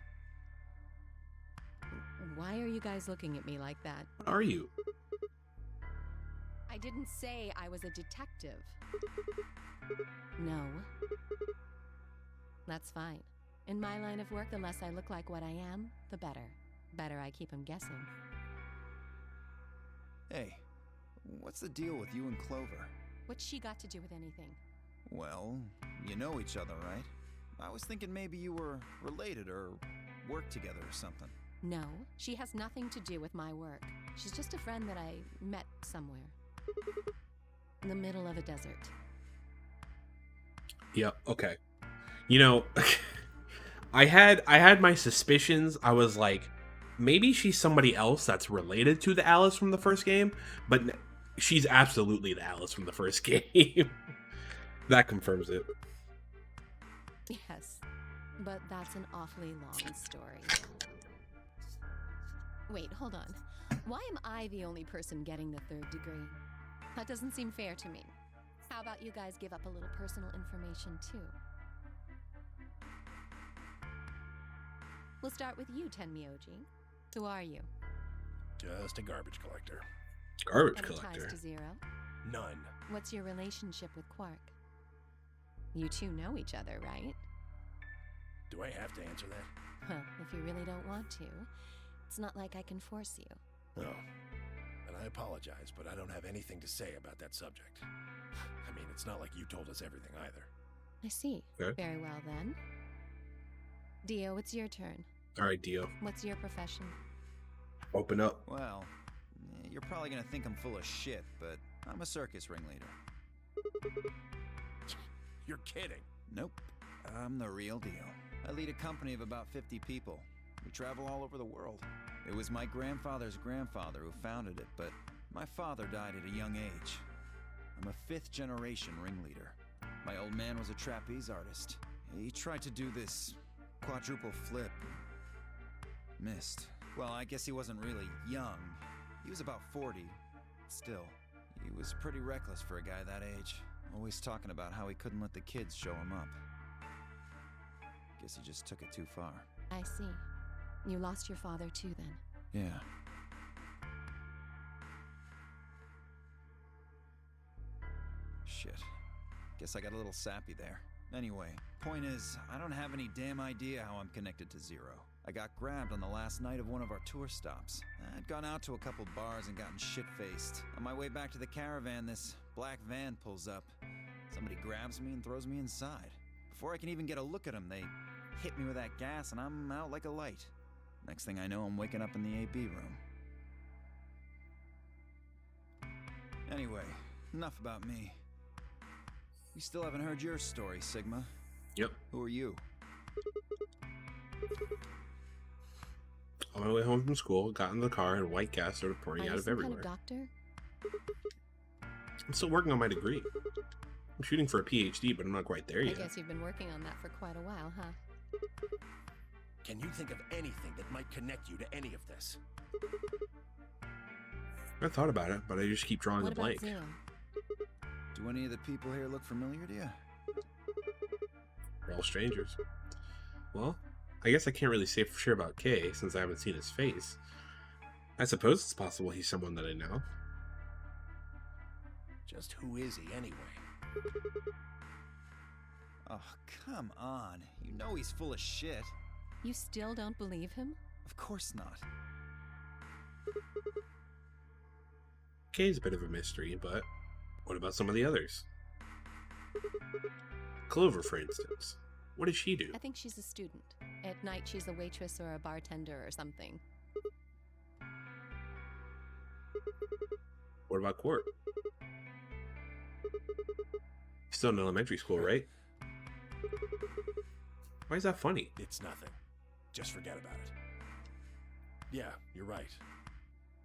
Why are you guys looking at me like that? What are you? I didn't say I was a detective. No. That's fine. In my line of work, the less I look like what I am, the better. Better I keep them guessing. Hey, what's the deal with you and Clover? What's she got to do with anything? Well, you know each other, right? I was thinking maybe you were related or worked together or something. No, she has nothing to do with my work. She's just a friend that I met somewhere. In the middle of a desert. Yep, okay. You know, I had my suspicions. I was like, maybe she's somebody else that's related to the Alice from the first game, but she's absolutely the Alice from the first game. That confirms it. Yes, but that's an awfully long story. Wait, hold on. Why am I the only person getting the 3rd degree? That doesn't seem fair to me. How about you guys give up a little personal information, too? We'll start with you, Tenmyoji. Who are you? Just a garbage collector. Garbage Any collector. ties to Zero? None. What's your relationship with Quark? You two know each other, right? Do I have to answer that? Well, if you really don't want to, it's not like I can force you. No. And I apologize, but I don't have anything to say about that subject. I mean, it's not like you told us everything either. I see. Okay. Very well, then. Dio, it's your turn. All right, Dio. What's your profession? Open up. Well, you're probably gonna think I'm full of shit, but I'm a circus ringleader. You're kidding. Nope. I'm the real deal. I lead a company of about 50 people. We travel all over the world. It was my grandfather's grandfather who founded it, but my father died at a young age. I'm a 5th generation ringleader. My old man was a trapeze artist. He tried to do this quadruple flip. Missed. Well, I guess he wasn't really young. He was about 40. Still, he was pretty reckless for a guy that age. Always talking about how he couldn't let the kids show him up. Guess he just took it too far. I see. You lost your father too, then. Yeah. Shit. Guess I got a little sappy there. Anyway, point is, I don't have any damn idea how I'm connected to Zero. I got grabbed on the last night of one of our tour stops. I'd gone out to a couple bars and gotten shit-faced. On my way back to the caravan, this black van pulls up. Somebody grabs me and throws me inside. Before I can even get a look at them, they hit me with that gas and I'm out like a light. Next thing I know, I'm waking up in the AB room. Anyway, enough about me. We still haven't heard your story, Sigma. Yep. Who are you? On my way home from school, got in the car, and white gas started pouring out of everywhere. Kind of doctor? I'm still working on my degree. I'm shooting for a PhD, but I'm not quite there I yet. guess you've been working on that for quite a while, huh? Can you think of anything that might connect you to any of this? I thought about it, but I just keep drawing What a about blank. Zero? Do any of the people here look familiar to you? We're all strangers. Well, I guess I can't really say for sure about Kay since I haven't seen his face. I suppose it's possible he's someone that I know. Just who is he anyway? Oh, come on. You know he's full of shit. You still don't believe him? Of course not. Kay's a bit of a mystery, but what about some of the others? Clover, for instance. What does she do? I think she's a student. At night, she's a waitress or a bartender or something. What about Court? He's still in elementary school, right? Why is that funny? It's nothing. Just forget about it. Yeah, you're right.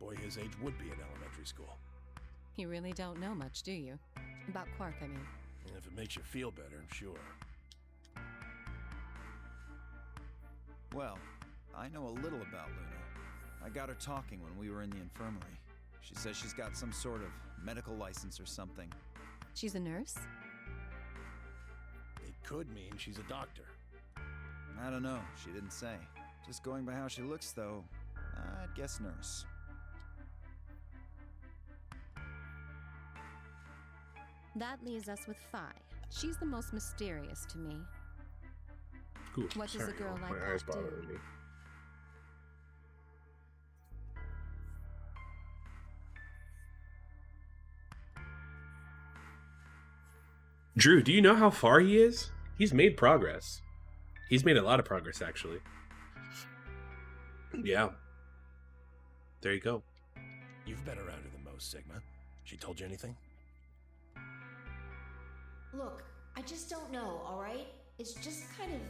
Boy his age would be in elementary school. You really don't know much, do you? About Quark, I mean. If it makes you feel better, sure. Well, I know a little about Luna. I got her talking when we were in the infirmary. She says she's got some sort of medical license or something. She's a nurse? It could mean she's a doctor. I don't know. She didn't say. Just going by how she looks, though, I'd guess nurse. That leaves us with Phi. She's the most mysterious to me. Ooh, What does a girl like my eyes that do? bothering me. Drew, do you know how far he is? He's made progress. He's made a lot of progress, actually. Yeah. There you go. You've been around her the most, Sigma. She told you anything? Look, I just don't know, alright? It's just kind of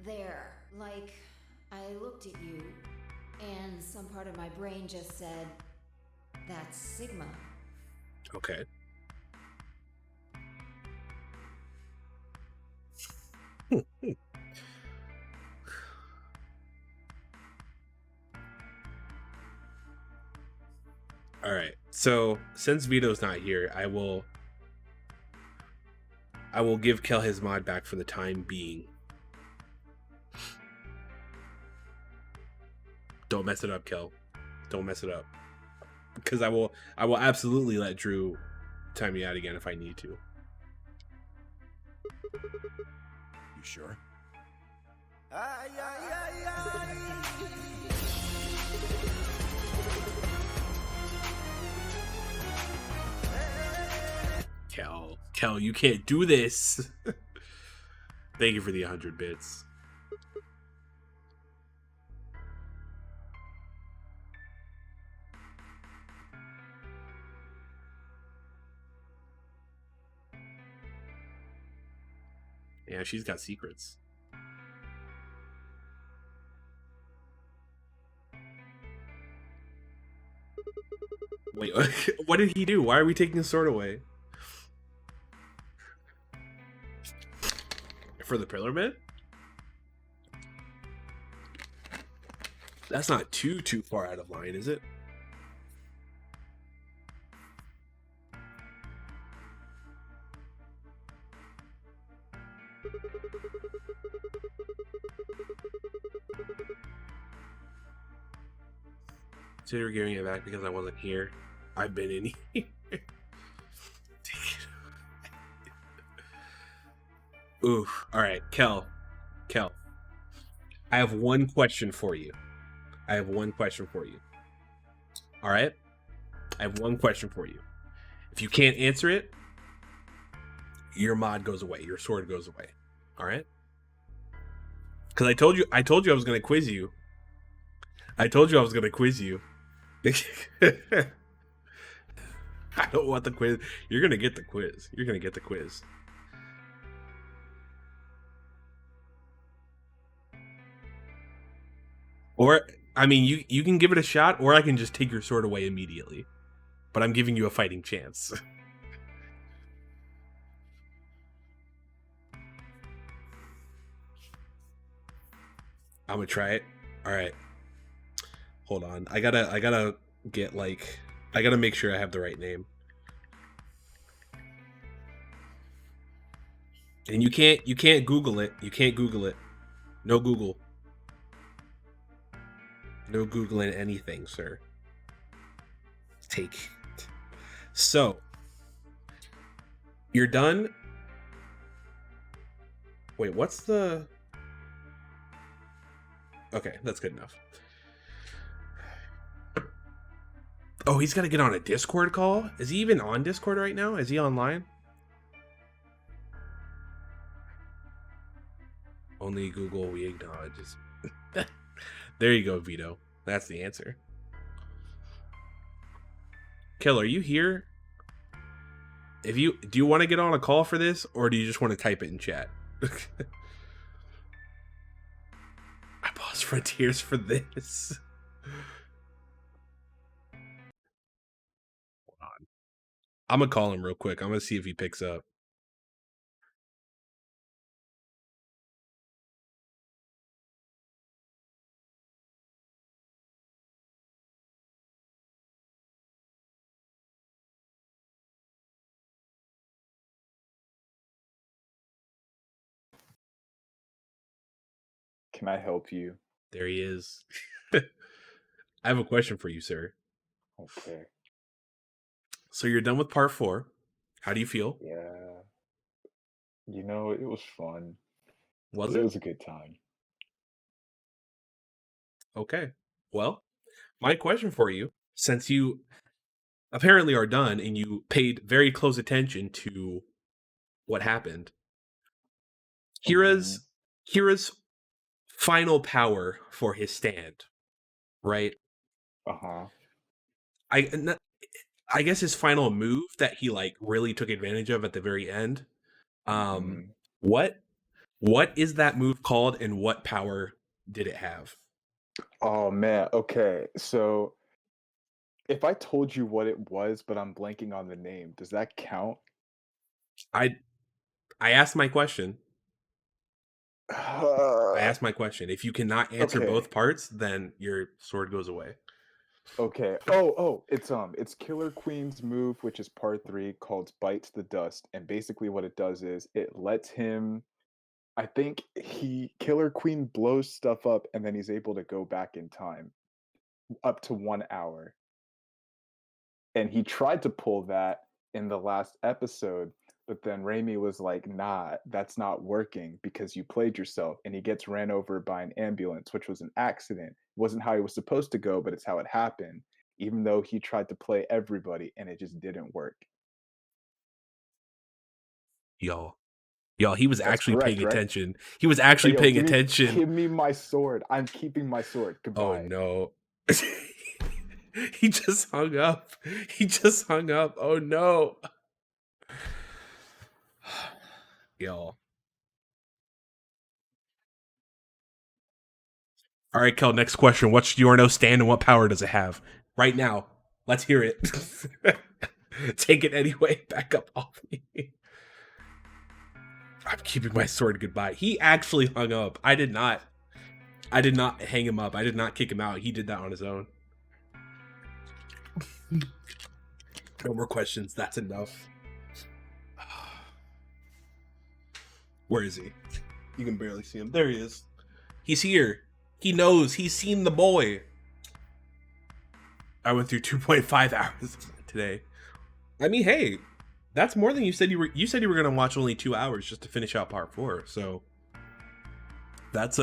there. Like, I looked at you, and some part of my brain just said, that's Sigma. Okay. All right. So since Vito's not here, I will give Kel his mod back for the time being. Don't mess it up, Kel. Don't mess it up. Because I will absolutely let Drew time me out again if I need to. You sure? Kel, you can't do this. Thank you for the 100 bits. Yeah, she's got secrets. Wait, what did he do? Why are we taking his sword away? For the Pillar Man? That's not too far out of line, is it? Consider giving it back because I wasn't here. I've been in here. Oof. All right, Kel. I have one question for you. All right? I have one question for you. If you can't answer it, your mod goes away. Your sword goes away. All right? Because I told you I was going to quiz you. I don't want the quiz. You're going to get the quiz. Or, I mean, you can give it a shot, or I can just take your sword away immediately. But I'm giving you a fighting chance. I'm gonna try it. All right. Hold on. I gotta get I gotta make sure I have the right name. And you can't Google it. No Google. No Googling anything, sir. Take it. So, you're done. Wait, what's the... Okay, that's good enough. Oh, he's got to get on a Discord call? Is he even on Discord right now? Is he online? Only Google, we acknowledge. There you go, Vito. That's the answer. Kill, are you here? Do you want to get on a call for this, or do you just want to type it in chat? I paused Frontiers for this. Hold on. I'm gonna call him real quick. I'm gonna see if he picks up. Can I help you? There he is. I have a question for you, sir. Okay. So you're done with part 4. How do you feel? Yeah. You know, it was fun. Was It it? was a good time. Okay. Well, my question for you, since you apparently are done and you paid very close attention to what happened, Mm-hmm. Kira's final power for his stand, right? Uh-huh. I guess his final move that he like really took advantage of at the very end. Mm-hmm. What is that move called, and what power did it have? Oh man, okay. So if I told you what it was, but I'm blanking on the name, does that count? I asked my question. I asked my question. If you cannot answer Okay. both parts, then your sword goes away. Okay. It's Killer Queen's move, which is part 3, called Bites the Dust. And basically what it does is it lets him, I think Killer Queen blows stuff up and then he's able to go back in time up to 1 hour. And he tried to pull that in the last episode, but then Raimi was like, "Nah, that's not working because you played yourself." And he gets ran over by an ambulance, which was an accident. It wasn't how he was supposed to go, but it's how it happened. Even though he tried to play everybody and it just didn't work. Y'all, he was That's actually paying correct, right? attention. He was actually Hey, yo, paying attention. give me my sword. I'm keeping my sword. Oh Goodbye. no. He just hung up. Oh no. Y'all. All right, Kel, next question. What's Yorno stand and what power does it have? Right now. Let's hear it. Take it anyway. Back up off me. I'm keeping my sword. Goodbye. He actually hung up. I did not hang him up. I did not kick him out. He did that on his own. No more questions. That's enough. Where is he? You can barely see him. There he is. He's here. He knows. He's seen the boy. I went through 2.5 hours today. I mean, hey, that's more than you said you were. You said you were going to watch only 2 hours just to finish out part 4. So that's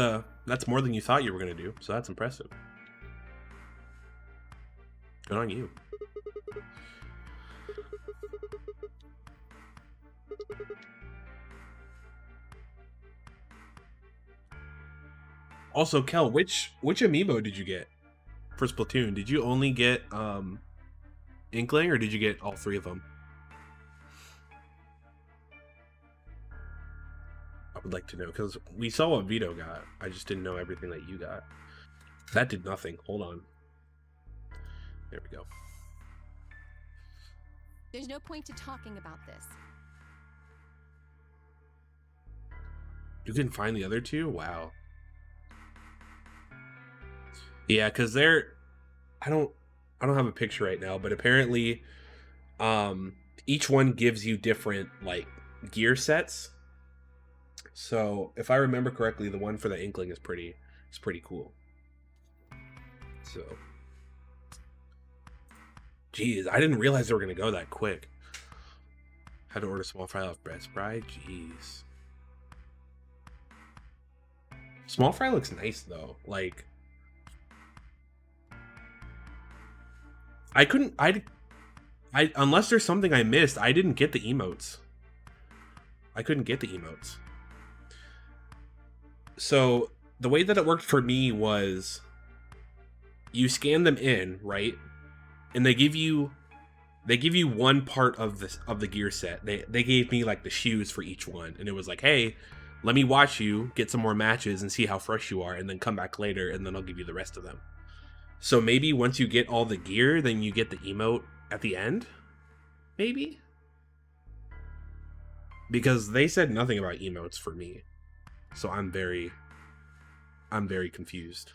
more than you thought you were going to do. So that's impressive. Good on you. Also, Kel, which amiibo did you get for Splatoon? Did you only get Inkling, or did you get all 3 of them? I would like to know, because we saw what Vito got. I just didn't know everything that you got. That did nothing. Hold on. There we go. There's no point to talking about this. You can find the other 2? Wow. Yeah, because they're... I don't have a picture right now, but apparently each one gives you different like gear sets. So if I remember correctly, the one for the Inkling is pretty cool. So geez, I didn't realize they were gonna go that quick. Had to order a small fry off Best Bride. Jeez. Small fry looks nice though. Like, I unless there's something I missed, I didn't get the emotes. I couldn't get the emotes. So the way that it worked for me was you scan them in, right? And they give you one part of the gear set. They gave me like the shoes for each one, and it was like, hey, let me watch you get some more matches and see how fresh you are, and then come back later, and then I'll give you the rest of them. So maybe once you get all the gear, then you get the emote at the end? Maybe? Because they said nothing about emotes for me. So I'm very confused.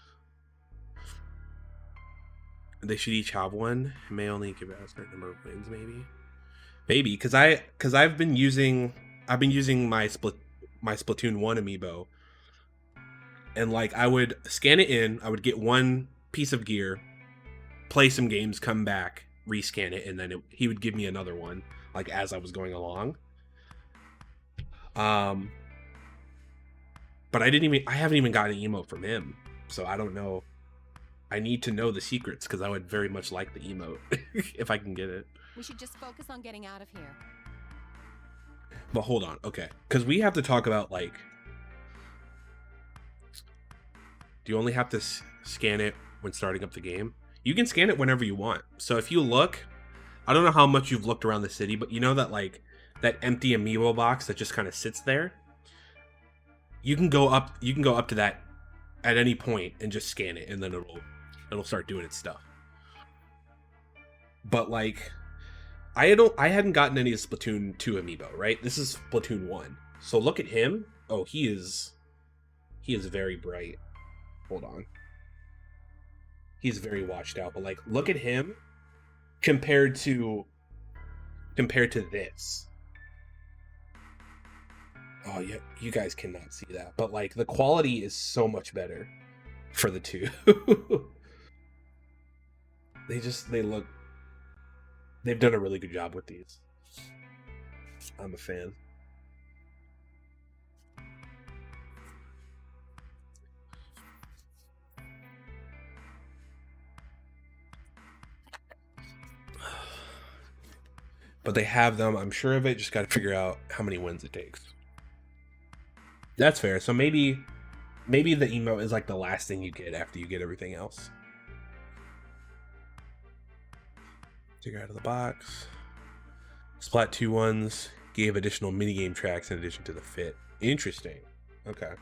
They should each have one. It may only give out a certain number of wins, maybe. Maybe, because I've been using my Splatoon 1 amiibo. And like I would scan it in, I would get one piece of gear, play some games, come back, rescan it, and then he would give me another one, like as I was going along. But I haven't even gotten an emote from him, so I don't know. I need to know the secrets because I would very much like the emote if I can get it. We should just focus on getting out of here. But hold on, okay, because we have to talk about like, do you only have to scan it when starting up the game? You can scan it whenever you want. So if you look, I don't know how much you've looked around the city, but you know that like that empty amiibo box that just kind of sits there. You can go up to that at any point and just scan it, and then it'll start doing its stuff. But like, I hadn't gotten any of Splatoon 2 amiibo, right? This is Splatoon 1. So look at him. Oh, he is very bright. Hold on. He's very washed out, but like look at him compared to this. Oh, yeah, you guys cannot see that, but like the quality is so much better for the two. They've done a really good job with these. I'm a fan. But they have them, I'm sure of it, just got to figure out how many wins it takes. That's fair. So maybe the emote is like the last thing you get after you get everything else. Take it out of the box. Splat 2 ones gave additional minigame tracks in addition to the fit. Interesting. Okay.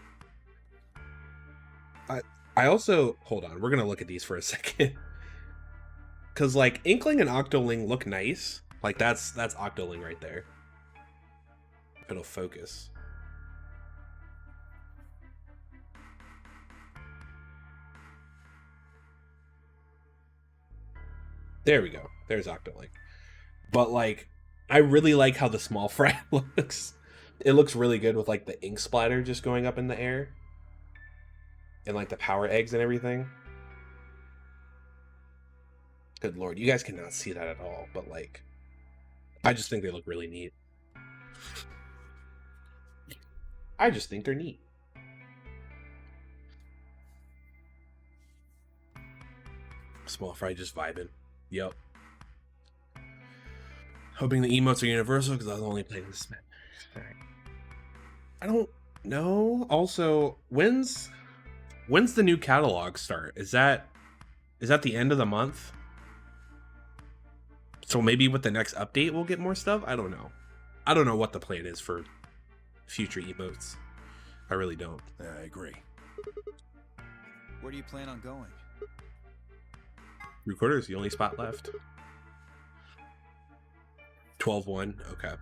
I also, hold on, we're gonna look at these for a second. Cause like Inkling and Octoling look nice. Like that's Octoling right there. If it'll focus. There we go. There's Octoling. But like, I really like how the small fry looks. It looks really good with like the ink splatter just going up in the air. And like the power eggs and everything. Good lord, you guys cannot see that at all, but like, I just think they look really neat. I just think they're neat. Small fry just vibing. Yep. Hoping the emotes are universal because I was only playing this. I don't know. Also, when's the new catalog start? Is that the end of the month? So maybe with the next update we'll get more stuff? I don't know. I don't know what the plan is for future emotes. I really don't. I agree. Where do you plan on going? Recorder is the only spot left. 12-1. Okay.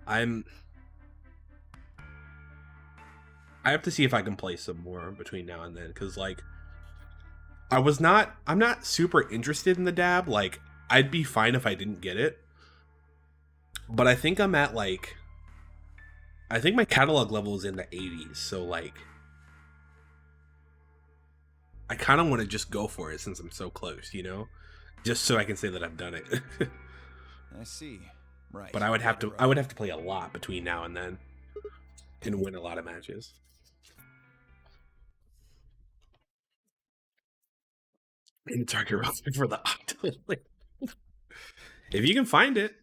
I have to see if I can play some more between now and then, because like I'm not super interested in the dab. Like, I'd be fine if I didn't get it. But I think I'm at like, I think my catalog level is in the 80s, so like I kind of want to just go for it since I'm so close, you know? Just so I can say that I've done it. I see. Right. But I would have to play a lot between now and then and win a lot of matches. in the Target roster for the Octo. If you can find it,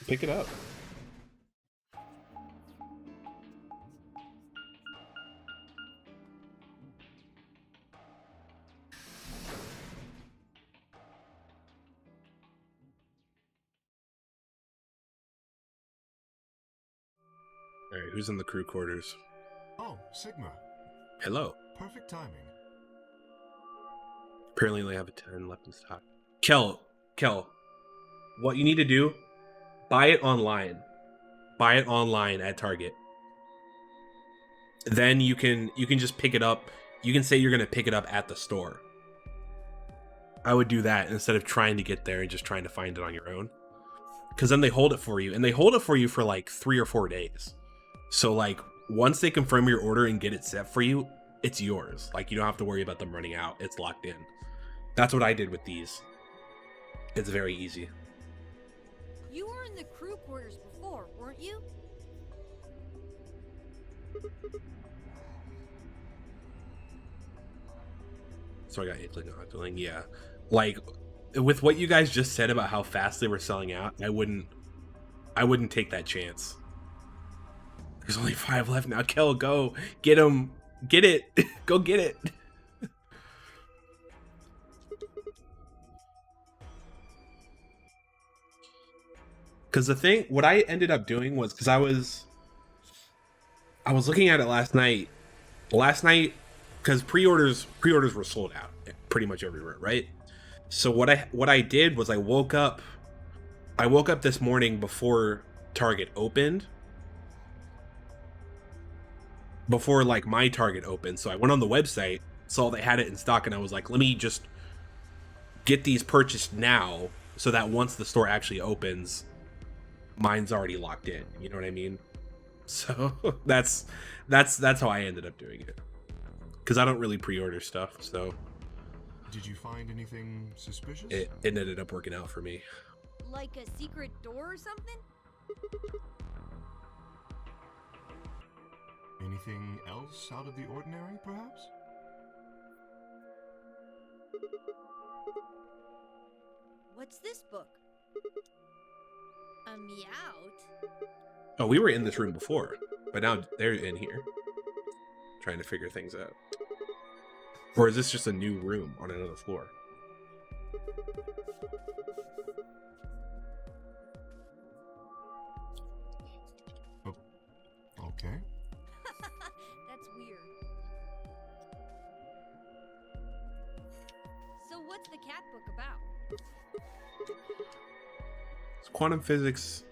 pick it up. All right, who's in the crew quarters? Oh, Sigma. Hello. Perfect timing. Apparently, only have a 10 left in stock. Kel, what you need to do? Buy it online. Buy it online at Target. Then you can just pick it up. You can say you're gonna pick it up at the store. I would do that instead of trying to get there and just trying to find it on your own. Because then they hold it for you, and they hold it for you for like 3 or 4 days. So like once they confirm your order and get it set for you, it's yours. Like you don't have to worry about them running out. It's locked in. That's what I did with these. It's very easy. You were in the crew quarters before, weren't you? So I got Inkling and Octoling, yeah. Like with what you guys just said about how fast they were selling out, I wouldn't take that chance. There's only 5 left now. Kel, go get him. Get it. Go get it. Because what I ended up doing was, because I was looking at it last night, because pre-orders were sold out pretty much everywhere, right? So what I did was I woke up this morning before Target opened, before like my Target opened. So I went on the website, saw they had it in stock, and I was like, let me just get these purchased now so that once the store actually opens, mine's already locked in. You know what I mean? So that's how I ended up doing it, because I don't really pre-order stuff. So did you find anything suspicious? It ended up working out for me. Like a secret door or something? Anything else out of the ordinary, perhaps? What's this book? A Meowt? Oh, we were in this room before, but now they're in here trying to figure things out. Or is this just a new room on another floor? Oh, okay. That's weird. So what's the cat book about? It's quantum physics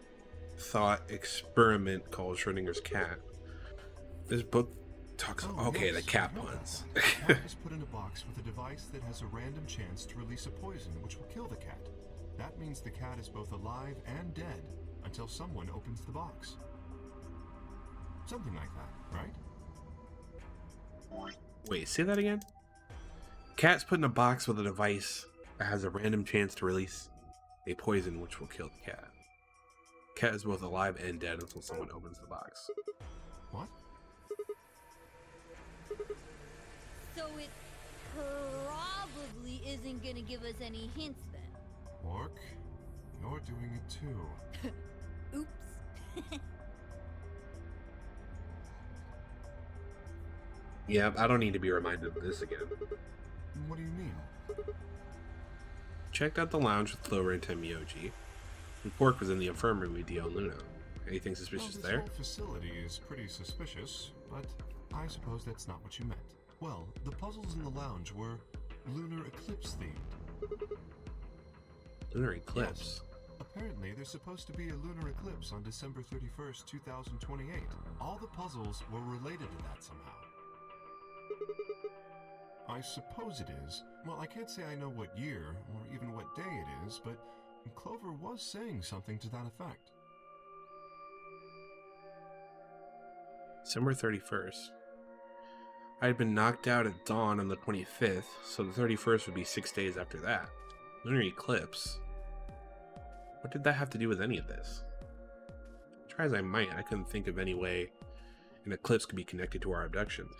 thought experiment called Schrodinger's cat. This book talks. Okay, yes, the cat I know puns. that. The cat is put in a box with a device that has a random chance to release a poison which will kill the cat. That means the cat is both alive and dead until someone opens the box. Something like that, right? Wait, say that again? Cat's put in a box with a device that has a random chance to release a poison which will kill the cat. Cat is both alive and dead until someone opens the box. What? So it probably isn't gonna give us any hints then. Orc, you're doing it too. Oops. Yeah, I don't need to be reminded of this again. What do you mean? Checked out the lounge with Clover and Temioji. And Pork was in the infirmary with Dio and Luna. Anything suspicious Well, this there? whole facility is pretty suspicious, but I suppose that's not what you meant. Well, the puzzles in the lounge were lunar eclipse themed. Lunar eclipse? Yes. Apparently, there's supposed to be a lunar eclipse on December 31st, 2028. All the puzzles were related to that somehow. I suppose it is. Well, I can't say I know what year or even what day it is, but Clover was saying something to that effect. December 31st. I had been knocked out at dawn on the 25th, so the 31st would be 6 days after that. Lunar eclipse? What did that have to do with any of this? Try as I might, I couldn't think of any way an eclipse could be connected to our abductions.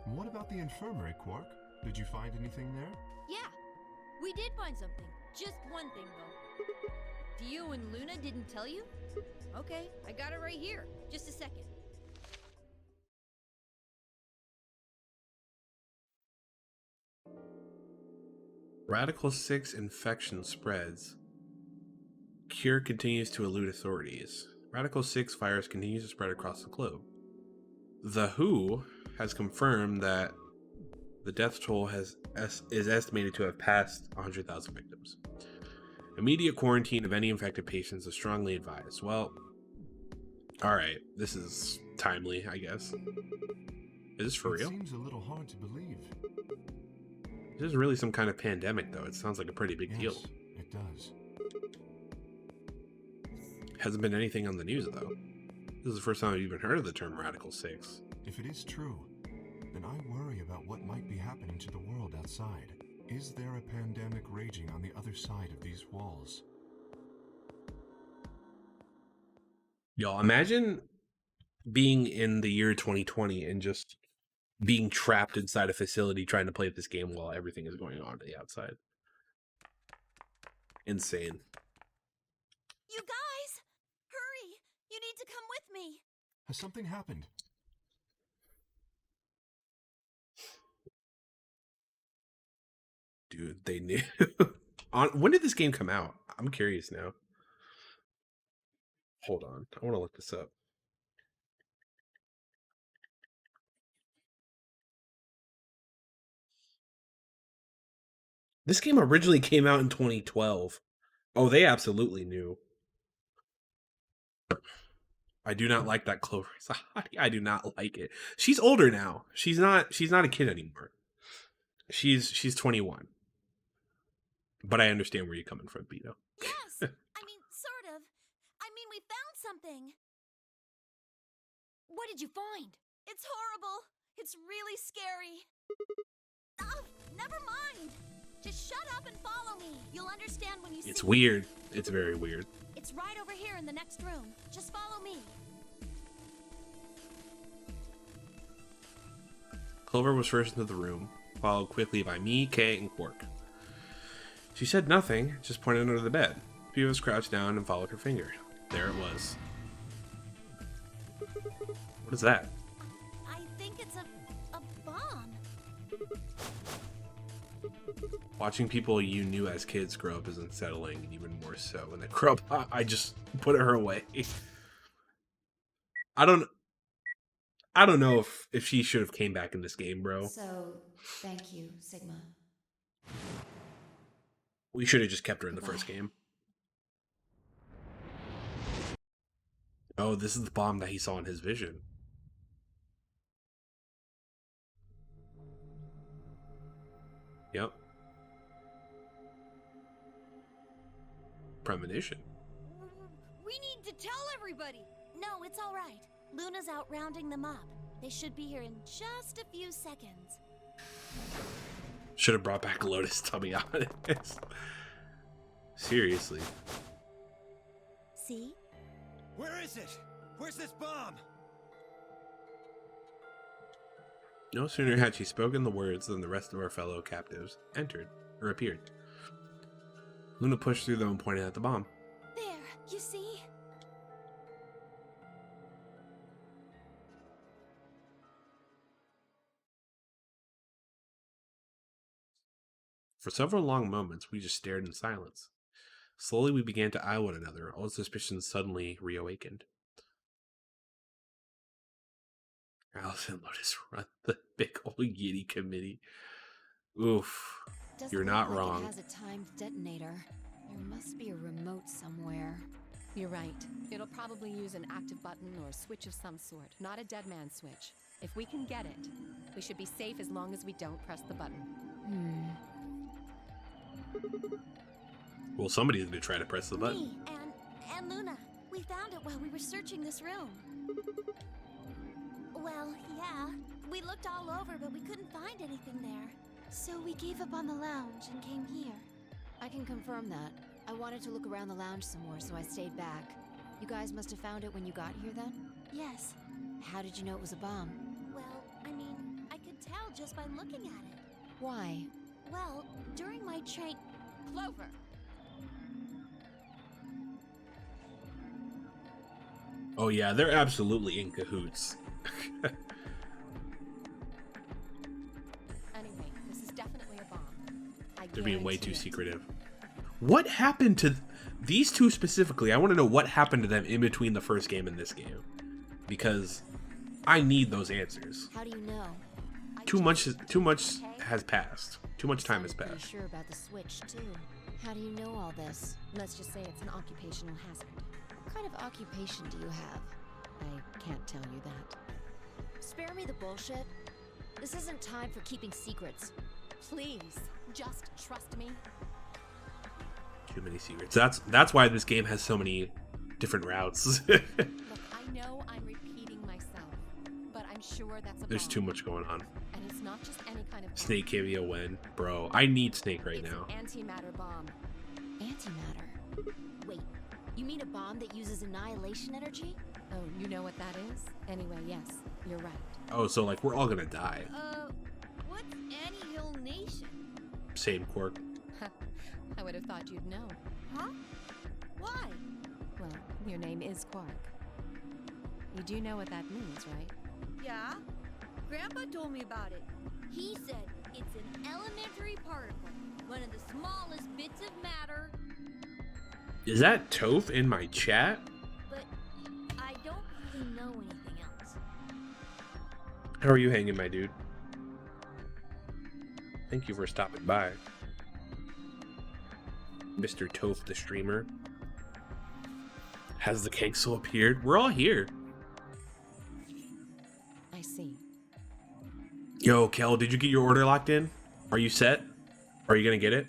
What about the infirmary, Quark? Did you find anything there? Yeah, we did find something. Just one thing, though. Dio and Luna didn't tell you? Okay, I got it right here. Just a second. Radical 6 infection spreads. Cure continues to elude authorities. Radical 6 virus continues to spread across the globe. The WHO has confirmed that the death toll is estimated to have passed 100,000 victims. Immediate quarantine of any infected patients is strongly advised. Well, alright, this is timely, I guess. Is this for real? It seems a little hard to believe. This is really some kind of pandemic, though. It sounds like a pretty big deal. It does. Hasn't been anything on the news, though. This is the first time I've even heard of the term Radical 6. If it is true, then I worry about what might be happening to the world outside. Is there a pandemic raging on the other side of these walls? Y'all, imagine being in the year 2020 and just being trapped inside a facility trying to play this game while everything is going on the outside. Insane. You guys! Hurry! You need to come with me! Has something happened? Dude, they knew. When did this game come out? I'm curious now. Hold on. I want to look this up. This game originally came out in 2012. Oh, they absolutely knew. I do not like that Clover. I do not like it. She's older now. She's not a kid anymore. She's 21. But I understand where you're coming from, Beto. Yes! I mean, sort of. I mean, we found something. What did you find? It's horrible. It's really scary. Oh, never mind. Just shut up and follow me. You'll understand when you see It's weird. It's very weird. It's right over here in the next room. Just follow me. Clover was first into the room, followed quickly by me, Kay, and Quark. She said nothing, just pointed under the bed. A few of us crouched down and followed her finger. There it was. What is that? I think it's a bomb. Watching people you knew as kids grow up is unsettling, and even more so when they grow up. I just put her away. I don't know if she should have came back in this game, bro. So, thank you, Sigma. We should have just kept her in the first game. Oh, this is the bomb that he saw in his vision. Yep. Premonition. We need to tell everybody. No, it's all right. Luna's out rounding them up. They should be here in just a few seconds. Should have brought back Lotus, to be honest. Seriously. See? Where is it? Where's this bomb? No sooner had she spoken the words than the rest of our fellow captives appeared. Luna pushed through them and pointed at the bomb. There, you see? For several long moments, we just stared in silence. Slowly, we began to eye one another, all suspicions suddenly reawakened. Alice and Lotus run the big old Yeti committee. Oof. Doesn't You're not look like wrong. It has a timed detonator. There must be a remote somewhere. You're right. It'll probably use an active button or switch of some sort, not a dead man switch. If we can get it, we should be safe as long as we don't press the button. Well, somebody's gonna try to press the button. Me and Luna. We found it while we were searching this room. Well, yeah. We looked all over, but we couldn't find anything there. So we gave up on the lounge and came here. I can confirm that. I wanted to look around the lounge some more, so I stayed back. You guys must have found it when you got here then? Yes. How did you know it was a bomb? Well, I mean, I could tell just by looking at it. Why? Well, during my train... Clover! Oh yeah, they're absolutely in cahoots. Anyway, this is definitely a bomb. They're being way too guarantee it. secretive. What happened to these two specifically? I want to know what happened to them in between the first game and this game, because I need those answers. How do you know? Too much has passed. Too much time has Pretty passed. sure about the switch, too. How do you know all this? Let's just say it's an occupational hazard. What kind of occupation do you have? I can't tell you that. Spare me the bullshit. This isn't time for keeping secrets. Please, just trust me. Too many secrets. That's why this game has so many different routes. Look, I know I'm repeating myself, but I'm sure that's a There's bomb. too much going on. And it's not just any kind of bomb. Snake can't be a win, bro. I need Snake right It's now. an antimatter bomb. Antimatter? Wait, you mean a bomb that uses annihilation energy? Oh, you know what that is? Anyway, yes, you're right. Oh, so like we're all gonna die. What's Annie-Hill Nation? Same quirk. I would have thought you'd know. Huh? Why? Well, your name is Quark. You do know what that means, right? Yeah? Grandpa told me about it. He said it's an elementary particle, one of the smallest bits of matter, Is that Toph in my chat? but I don't really know anything else. How are you hanging, my dude? Thank you for stopping by. Mr. Toph the streamer. Has the Kangsel appeared? We're all here. I see. Yo, Kel, did you get your order locked in? Are you set? Are you gonna get it?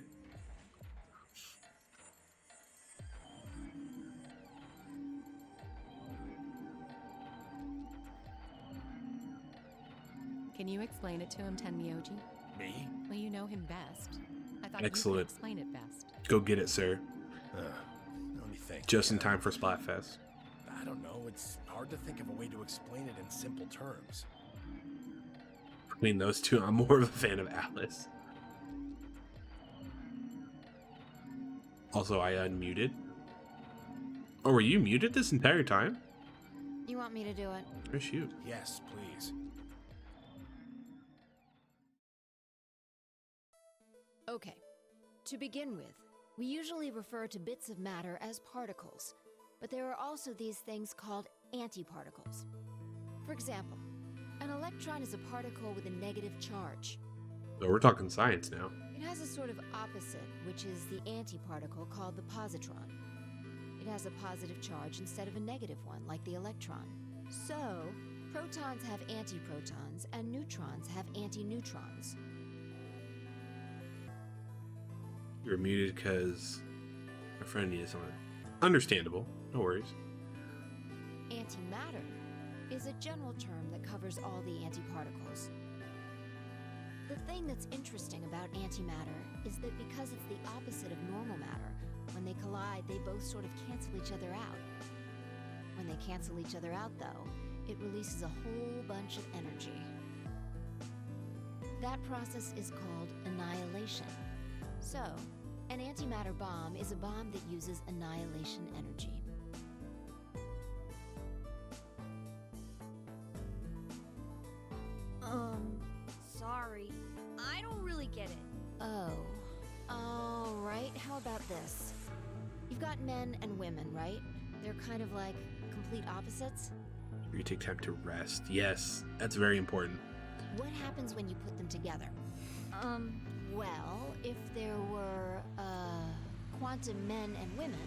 Can you explain it to him, Tenmyoji? Me? Well, you know him best. I thought you Excellent. could explain it best. Go get it, sir. Let me think. Just in time for Splatfest. I don't know. It's hard to think of a way to explain it in simple terms. Between those two, I'm more of a fan of Alice. Also, I unmuted. Oh, were you muted this entire time? You want me to do it? Oh, shoot. Yes, please. Okay. To begin with, we usually refer to bits of matter as particles, but there are also these things called antiparticles. For example, an electron is a particle with a negative charge. So we're talking science now. It has a sort of opposite, which is the antiparticle called the positron. It has a positive charge instead of a negative one, like the electron. So, protons have antiprotons, and neutrons have antineutrons. You're muted because my friend needed someone. Understandable. No worries. Antimatter is a general term that covers all the antiparticles. The thing that's interesting about antimatter is that because it's the opposite of normal matter, when they collide, they both sort of cancel each other out. When they cancel each other out, though, it releases a whole bunch of energy. That process is called annihilation. So, an antimatter bomb is a bomb that uses annihilation energy. Sorry. I don't really get it. Oh. Alright, how about this? You've got men and women, right? They're kind of like complete opposites. You take time to rest. Yes, that's very important. What happens when you put them together? Well, if there were, quantum men and women,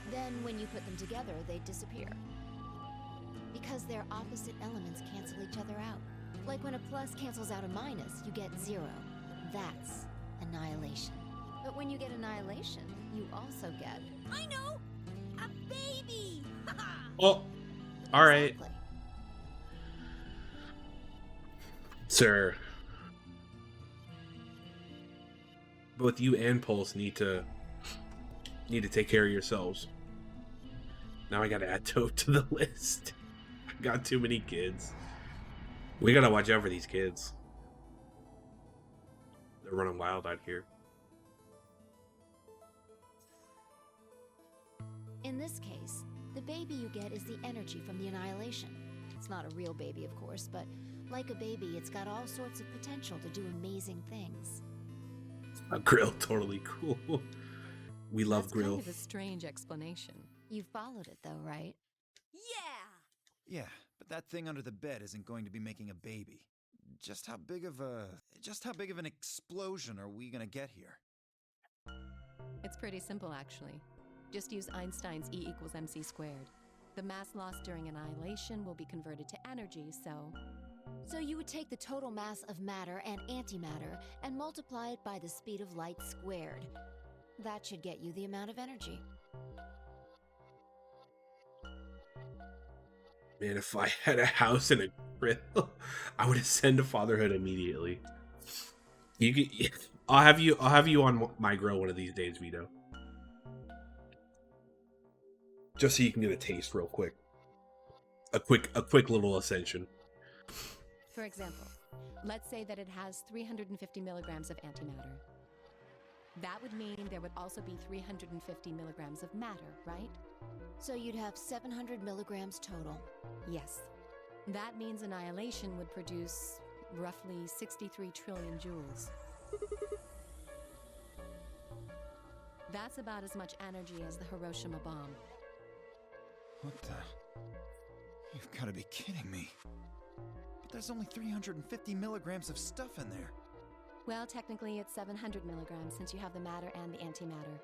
then when you put them together, they'd disappear. Because their opposite elements cancel each other out. Like when a plus cancels out a minus, you get 0. That's annihilation. But when you get annihilation, you also get... I know! A baby! Oh, all right. Exactly. Sir. Both you and Pulse need to take care of yourselves. Now I gotta add Toad to the list. I got too many kids. We gotta watch out for these kids. They're running wild out here. In this case, the baby you get is the energy from the annihilation. It's not a real baby, of course, but like a baby, it's got all sorts of potential to do amazing things. A grill, totally cool. We love That's grill. kind of a strange explanation. You followed it, though, right? Yeah, but that thing under the bed isn't going to be making a baby. Just how big of an explosion are we gonna get here? It's pretty simple, actually. Just use Einstein's E equals mc squared. The mass lost during annihilation will be converted to energy, so... So you would take the total mass of matter and antimatter and multiply it by the speed of light squared. That should get you the amount of energy. Man, if I had a house and a grill, I would ascend to fatherhood immediately. You can, I'll have you on my grill one of these days, Vito. Just so you can get a taste real quick. A quick little ascension. For example, let's say that it has 350 milligrams of antimatter. That would mean there would also be 350 milligrams of matter, right? So you'd have 700 milligrams total. Yes. That means annihilation would produce roughly 63 trillion joules. That's about as much energy as the Hiroshima bomb. What the? You've got to be kidding me. But there's only 350 milligrams of stuff in there. Well, technically it's 700 milligrams since you have the matter and the antimatter.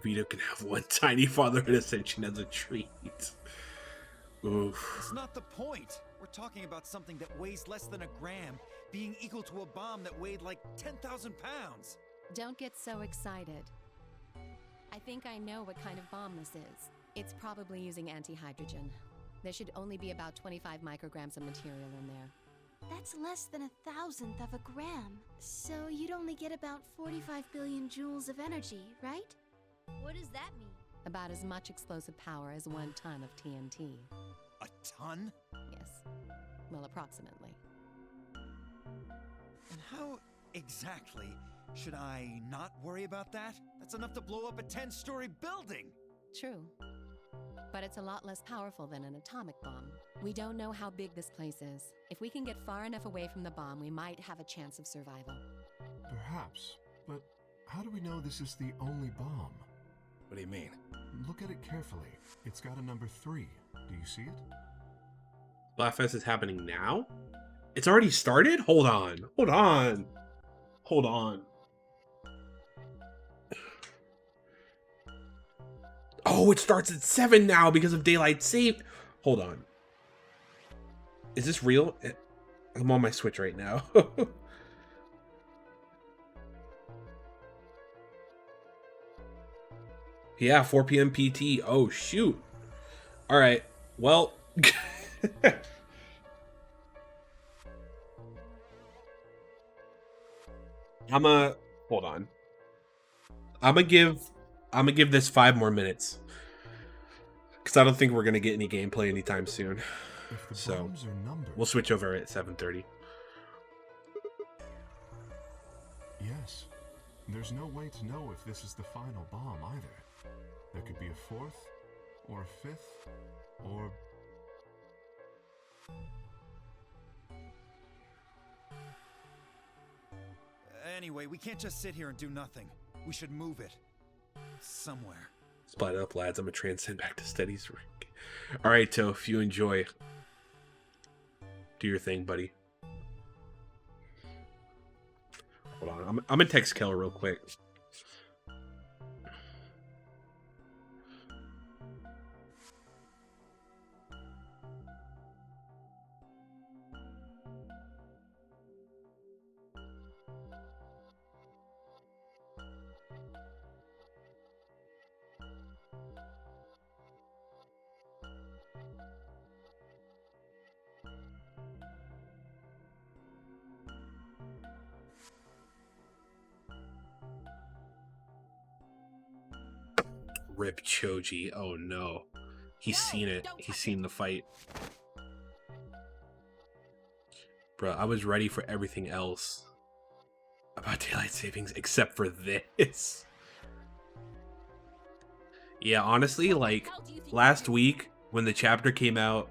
Vito can have one tiny fatherhood ascension as a treat. Oof. It's not the point. We're talking about something that weighs less than a gram, being equal to a bomb that weighed like 10,000 pounds. Don't get so excited. I think I know what kind of bomb this is. It's probably using antihydrogen. There should only be about 25 micrograms of material in there. That's less than 1,000th of a gram. So you'd only get about 45 billion joules of energy, right? What does that mean? About as much explosive power as 1 ton of TNT. A ton? Yes. Well, approximately. And how exactly should I not worry about that? That's enough to blow up a 10-story building! True. But it's a lot less powerful than an atomic bomb. We don't know how big this place is. If we can get far enough away from the bomb, we might have a chance of survival. Perhaps, but how do we know this is the only bomb? What do you mean? Look at it carefully. It's got a number 3. Do you see it? Splatfest is happening now? It's already started? Hold on. Hold on. Hold on. Oh, it starts at 7 now because of daylight save. Hold on. Is this real? I'm on my Switch right now. Yeah, 4 p.m. PT. Oh, shoot. All right. Well. Hold on. I'm gonna give this 5 more minutes. Because I don't think we're gonna get any gameplay anytime soon. So we'll switch over at 7:30. Yes. There's no way to know if this is the final bomb either. There could be a 4th, or a 5th, or... Anyway, we can't just sit here and do nothing. We should move it. Somewhere. Split it up, lads. I'm gonna transcend back to Steady's rank. Alright, Toph, you enjoy. Do your thing, buddy. Hold on. I'm gonna text Keller real quick. Rip Choji. Oh no. He's seen it. He's seen the fight. Bro, I was ready for everything else. about daylight savings except for this. Yeah, honestly, like last week when the chapter came out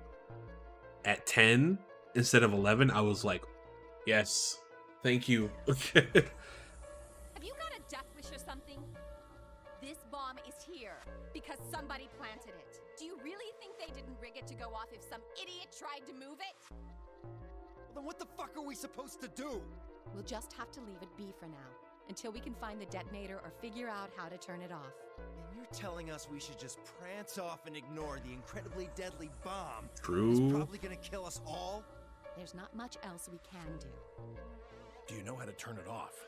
at 10 instead of 11, I was like, yes, thank you. Have you got a death wish or something? This bomb is here because somebody planted it. Do you really think they didn't rig it to go off if some idiot tried to move it? Well, then what the fuck are we supposed to do? We'll just have to leave it be for now, until we can find the detonator or figure out how to turn it off. And you're telling us we should just prance off and ignore the incredibly deadly bomb? True. It's probably gonna kill us all? There's not much else we can do. Do you know how to turn it off?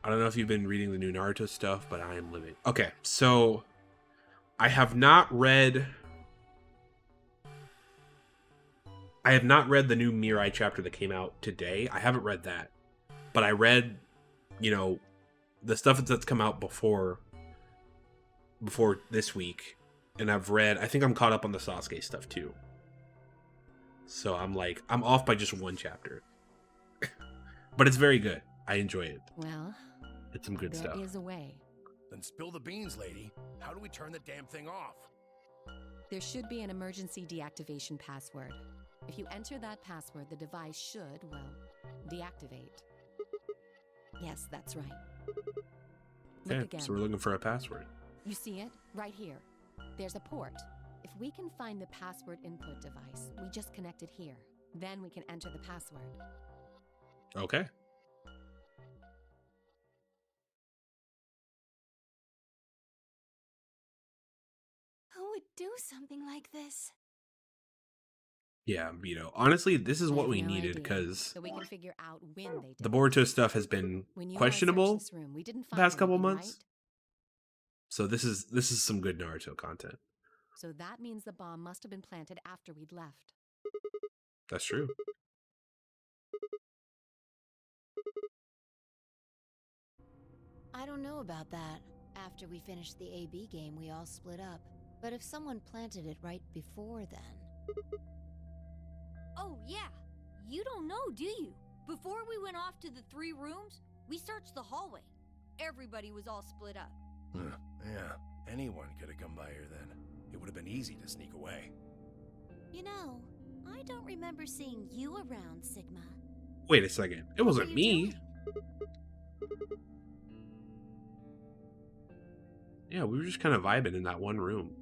I don't know if you've been reading the new Naruto stuff, but I am living. Okay, so I have not read the new Mirai chapter that came out today. I haven't read that. But I read, you know, the stuff that's come out before this week. And I think I'm caught up on the Sasuke stuff too. So I'm off by just one chapter. But it's very good. I enjoy it. Well, it's some good stuff. There is a way. Then spill the beans, lady. How do we turn the damn thing off? There should be an emergency deactivation password. If you enter that password, the device should, well, deactivate. Yes, that's right. Look Okay, again. so we're looking for a password. You see it? Right here. There's a port. If we can find the password input device, we just connect it here. Then we can enter the password. Okay. Who would do something like this? Yeah, honestly, this is I what have we no needed idea, because so we can figure out when they did the it. Boruto stuff has been When you and I questionable searched this room, we didn't the find past couple anything, months. right? So this is some good Naruto content. So that means the bomb must have been planted after we'd left. That's true. I don't know about that. After we finished the AB game, we all split up. But if someone planted it right before then... Oh, yeah. You don't know, do you? Before we went off to the 3 rooms, we searched the hallway. Everybody was all split up. Yeah, anyone could have come by here then. It would have been easy to sneak away. You know, I don't remember seeing you around, Sigma. Wait a second. It wasn't me. Yeah, we were just kind of vibing in that one room.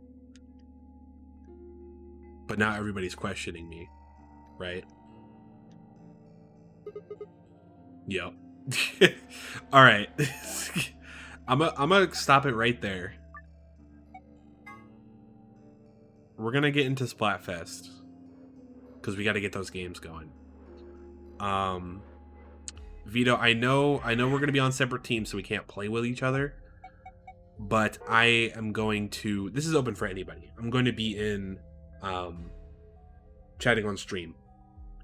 But now everybody's questioning me, right? Yep. All right. I'm gonna stop it right there. We're gonna get into Splatfest because we got to get those games going. Vito, I know we're gonna be on separate teams, so we can't play with each other. But I am going to. This is open for anybody. I'm going to be in chatting on stream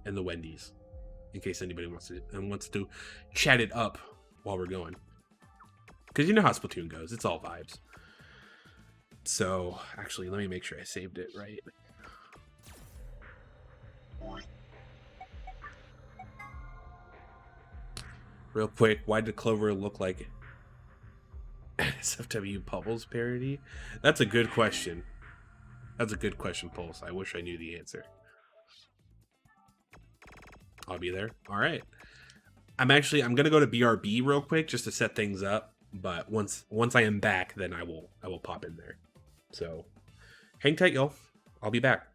in the Wendy's, in case anybody wants to chat it up while we're going. Because you know how Splatoon goes. It's all vibes. So, actually, let me make sure I saved it right. Real quick, why did Clover look like SFW Bubbles parody? That's a good question. That's a good question, Pulse. I wish I knew the answer. I'll be there. All right. I'm gonna go to BRB real quick just to set things up. But once I am back, then I will pop in there. So hang tight, y'all. I'll be back.